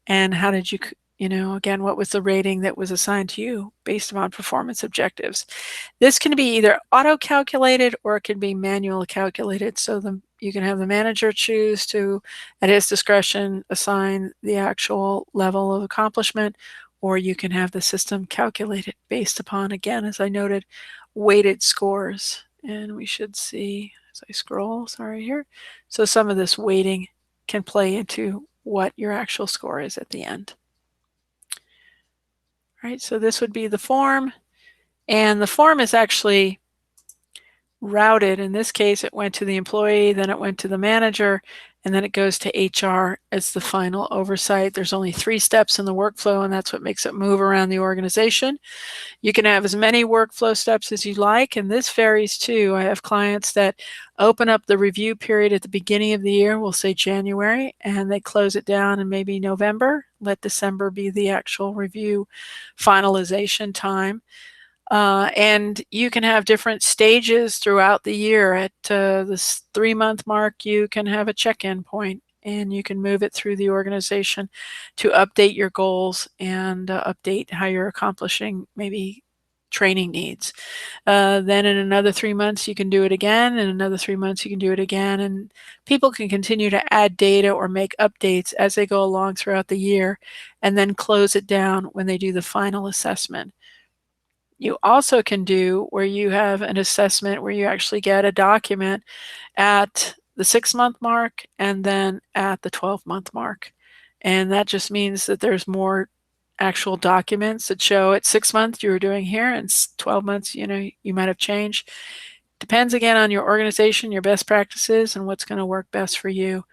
and how did you, again, what was the rating that was assigned to you based upon performance objectives. This can be either auto-calculated or it can be manual calculated. So you can have the manager choose to, at his discretion, assign the actual level of accomplishment, or you can have the system calculate it based upon, again, as I noted, weighted scores. And we should see, as I scroll, sorry here. So some of this weighting can play into what your actual score is at the end. All right, so this would be the form. And the form is actually routed. In this case, it went to the employee, then it went to the manager, and then it goes to HR as the final oversight. There's only 3 steps in the workflow, and that's what makes it move around the organization. You can have as many workflow steps as you like, and this varies too. I have clients that open up the review period at the beginning of the year, we'll say January, and they close it down in maybe November. Let December be the actual review finalization time. And you can have different stages throughout the year. At this 3-month mark, you can have a check-in point, and you can move it through the organization to update your goals and update how you're accomplishing maybe training needs. Then in another 3 months, you can do it again. In another 3 months, you can do it again. And people can continue to add data or make updates as they go along throughout the year, and then close it down when they do the final assessment. You also can do where you have an assessment where you actually get a document at the 6-month mark and then at the 12-month mark. And that just means that there's more actual documents that show at 6 months you were doing here, and 12 months, you might have changed. Depends again on your organization, your best practices, and what's going to work best for you.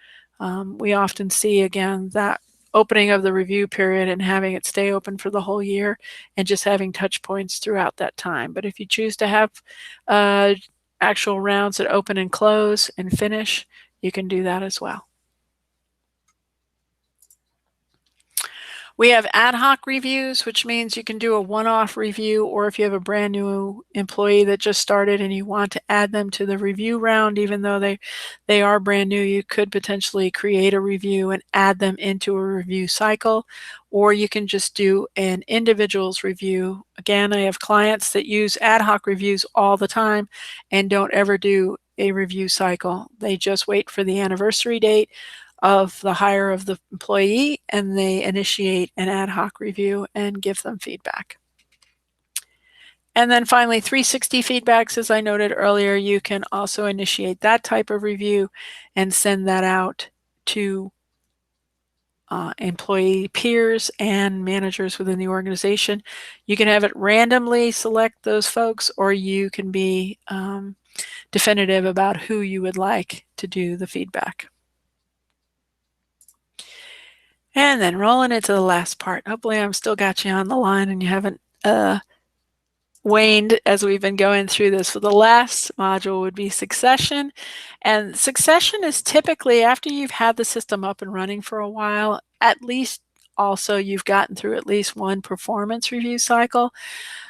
We often see, again, that opening of the review period and having it stay open for the whole year and just having touch points throughout that time. But if you choose to have actual rounds that open and close and finish, you can do that as well. We have ad hoc reviews, which means you can do a one-off review, or if you have a brand new employee that just started and you want to add them to the review round, even though they are brand new, you could potentially create a review and add them into a review cycle, or you can just do an individual's review. Again, I have clients that use ad hoc reviews all the time and don't ever do a review cycle. They just wait for the anniversary date of the hire of the employee, and they initiate an ad hoc review and give them feedback. And then finally, 360 feedbacks, as I noted earlier, you can also initiate that type of review and send that out to employee peers and managers within the organization. You can have it randomly select those folks, or you can be definitive about who you would like to do the feedback. And then rolling into the last part. Hopefully I'm still got you on the line and you haven't waned as we've been going through this. So the last module would be succession. And succession is typically after you've had the system up and running for a while, at least also you've gotten through at least one performance review cycle.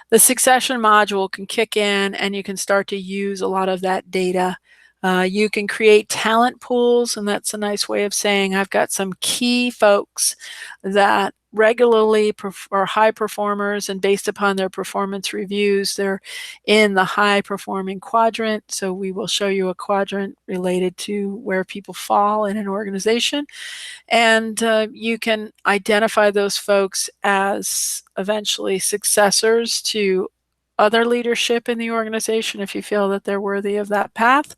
The succession module can kick in and you can start to use a lot of that data. You can create talent pools, and that's a nice way of saying I've got some key folks that regularly are high performers, and based upon their performance reviews, they're in the high performing quadrant. So we will show you a quadrant related to where people fall in an organization. And you can identify those folks as eventually successors to other leadership in the organization if you feel that they're worthy of that path.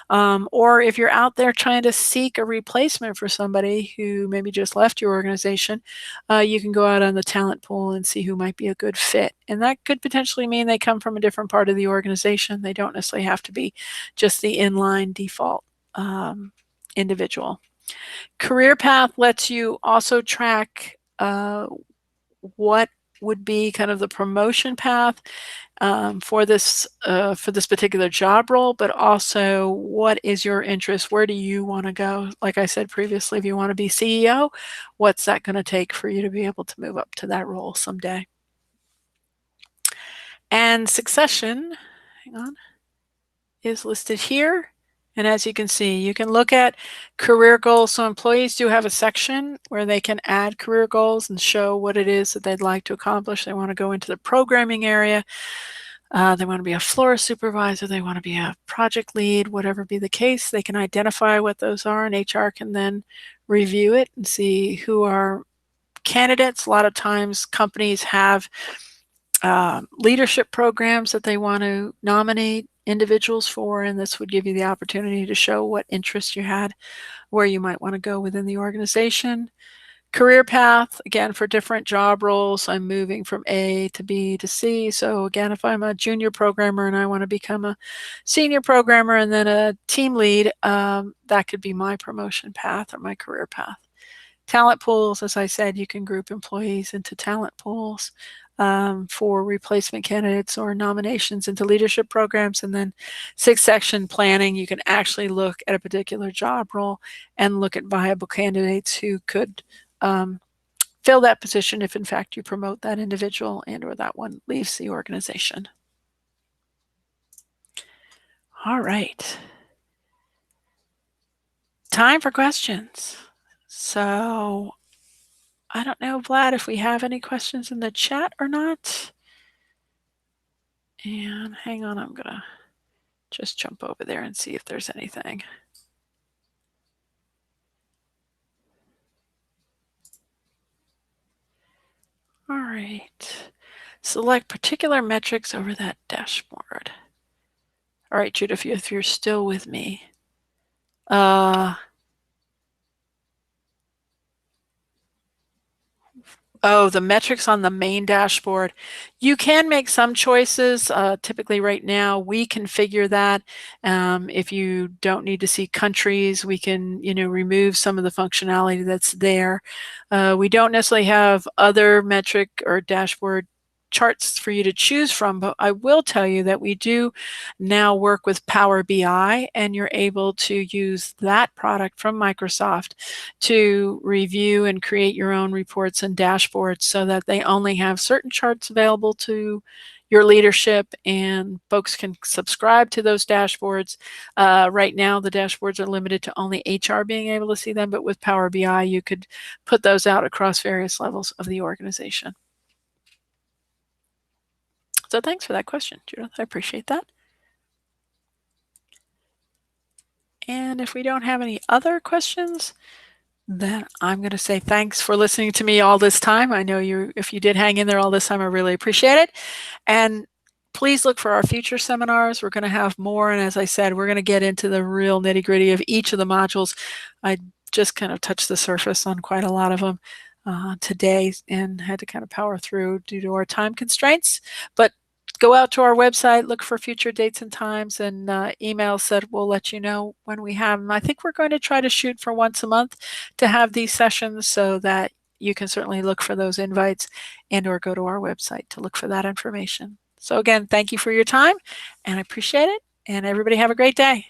Or if you're out there trying to seek a replacement for somebody who maybe just left your organization, you can go out on the talent pool and see who might be a good fit. And that could potentially mean they come from a different part of the organization. They don't necessarily have to be just the inline default individual. Career path lets you also track what would be kind of the promotion path for this particular job role, but also what is your interest? Where do you want to go? Like I said previously, if you want to be CEO, what's that going to take for you to be able to move up to that role someday? And succession, hang on, is listed here. And as you can see, you can look at career goals. So employees do have a section where they can add career goals and show what it is that they'd like to accomplish. They want to go into the programming area. They want to be a floor supervisor. They want to be a project lead, whatever be the case. They can identify what those are, and HR can then review it and see who are candidates. A lot of times companies have leadership programs that they want to nominate individuals for, and this would give you the opportunity to show what interest you had, where you might want to go within the organization. Career path, again, for different job roles, I'm moving from A to B to C. So again, if I'm a junior programmer and I want to become a senior programmer and then a team lead, that could be my promotion path or my career path. Talent pools, as I said, you can group employees into talent pools for replacement candidates or nominations into leadership programs. And then succession planning, you can actually look at a particular job role and look at viable candidates who could fill that position if in fact you promote that individual and or that one leaves the organization. All right. Time for questions. So I don't know, Vlad, if we have any questions in the chat or not. And hang on, I'm gonna just jump over there and see if there's anything. All right. Select particular metrics over that dashboard. All right, Judith, if you're still with me. Oh, the metrics on the main dashboard. You can make some choices. Typically right now, we configure that. If you don't need to see countries, we can, remove some of the functionality that's there. We don't necessarily have other metric or dashboard charts for you to choose from, but I will tell you that we do now work with Power BI, and you're able to use that product from Microsoft to review and create your own reports and dashboards so that they only have certain charts available to your leadership, and folks can subscribe to those dashboards. Right now, the dashboards are limited to only HR being able to see them, but with Power BI, you could put those out across various levels of the organization. So thanks for that question, Judith. I appreciate that. And if we don't have any other questions, then I'm going to say thanks for listening to me all this time. I know if you did hang in there all this time, I really appreciate it. And Please look for our future seminars. We're going to have more, and as I said, we're going to get into the real nitty-gritty of each of the modules. I just kind of touched the surface on quite a lot of them today and had to kind of power through due to our time constraints. But go out to our website, look for future dates and times, and email said we'll let you know when we have them. I think we're going to try to shoot for once a month to have these sessions, so that you can certainly look for those invites and or go to our website to look for that information. So again, thank you for your time, and I appreciate it, and everybody have a great day.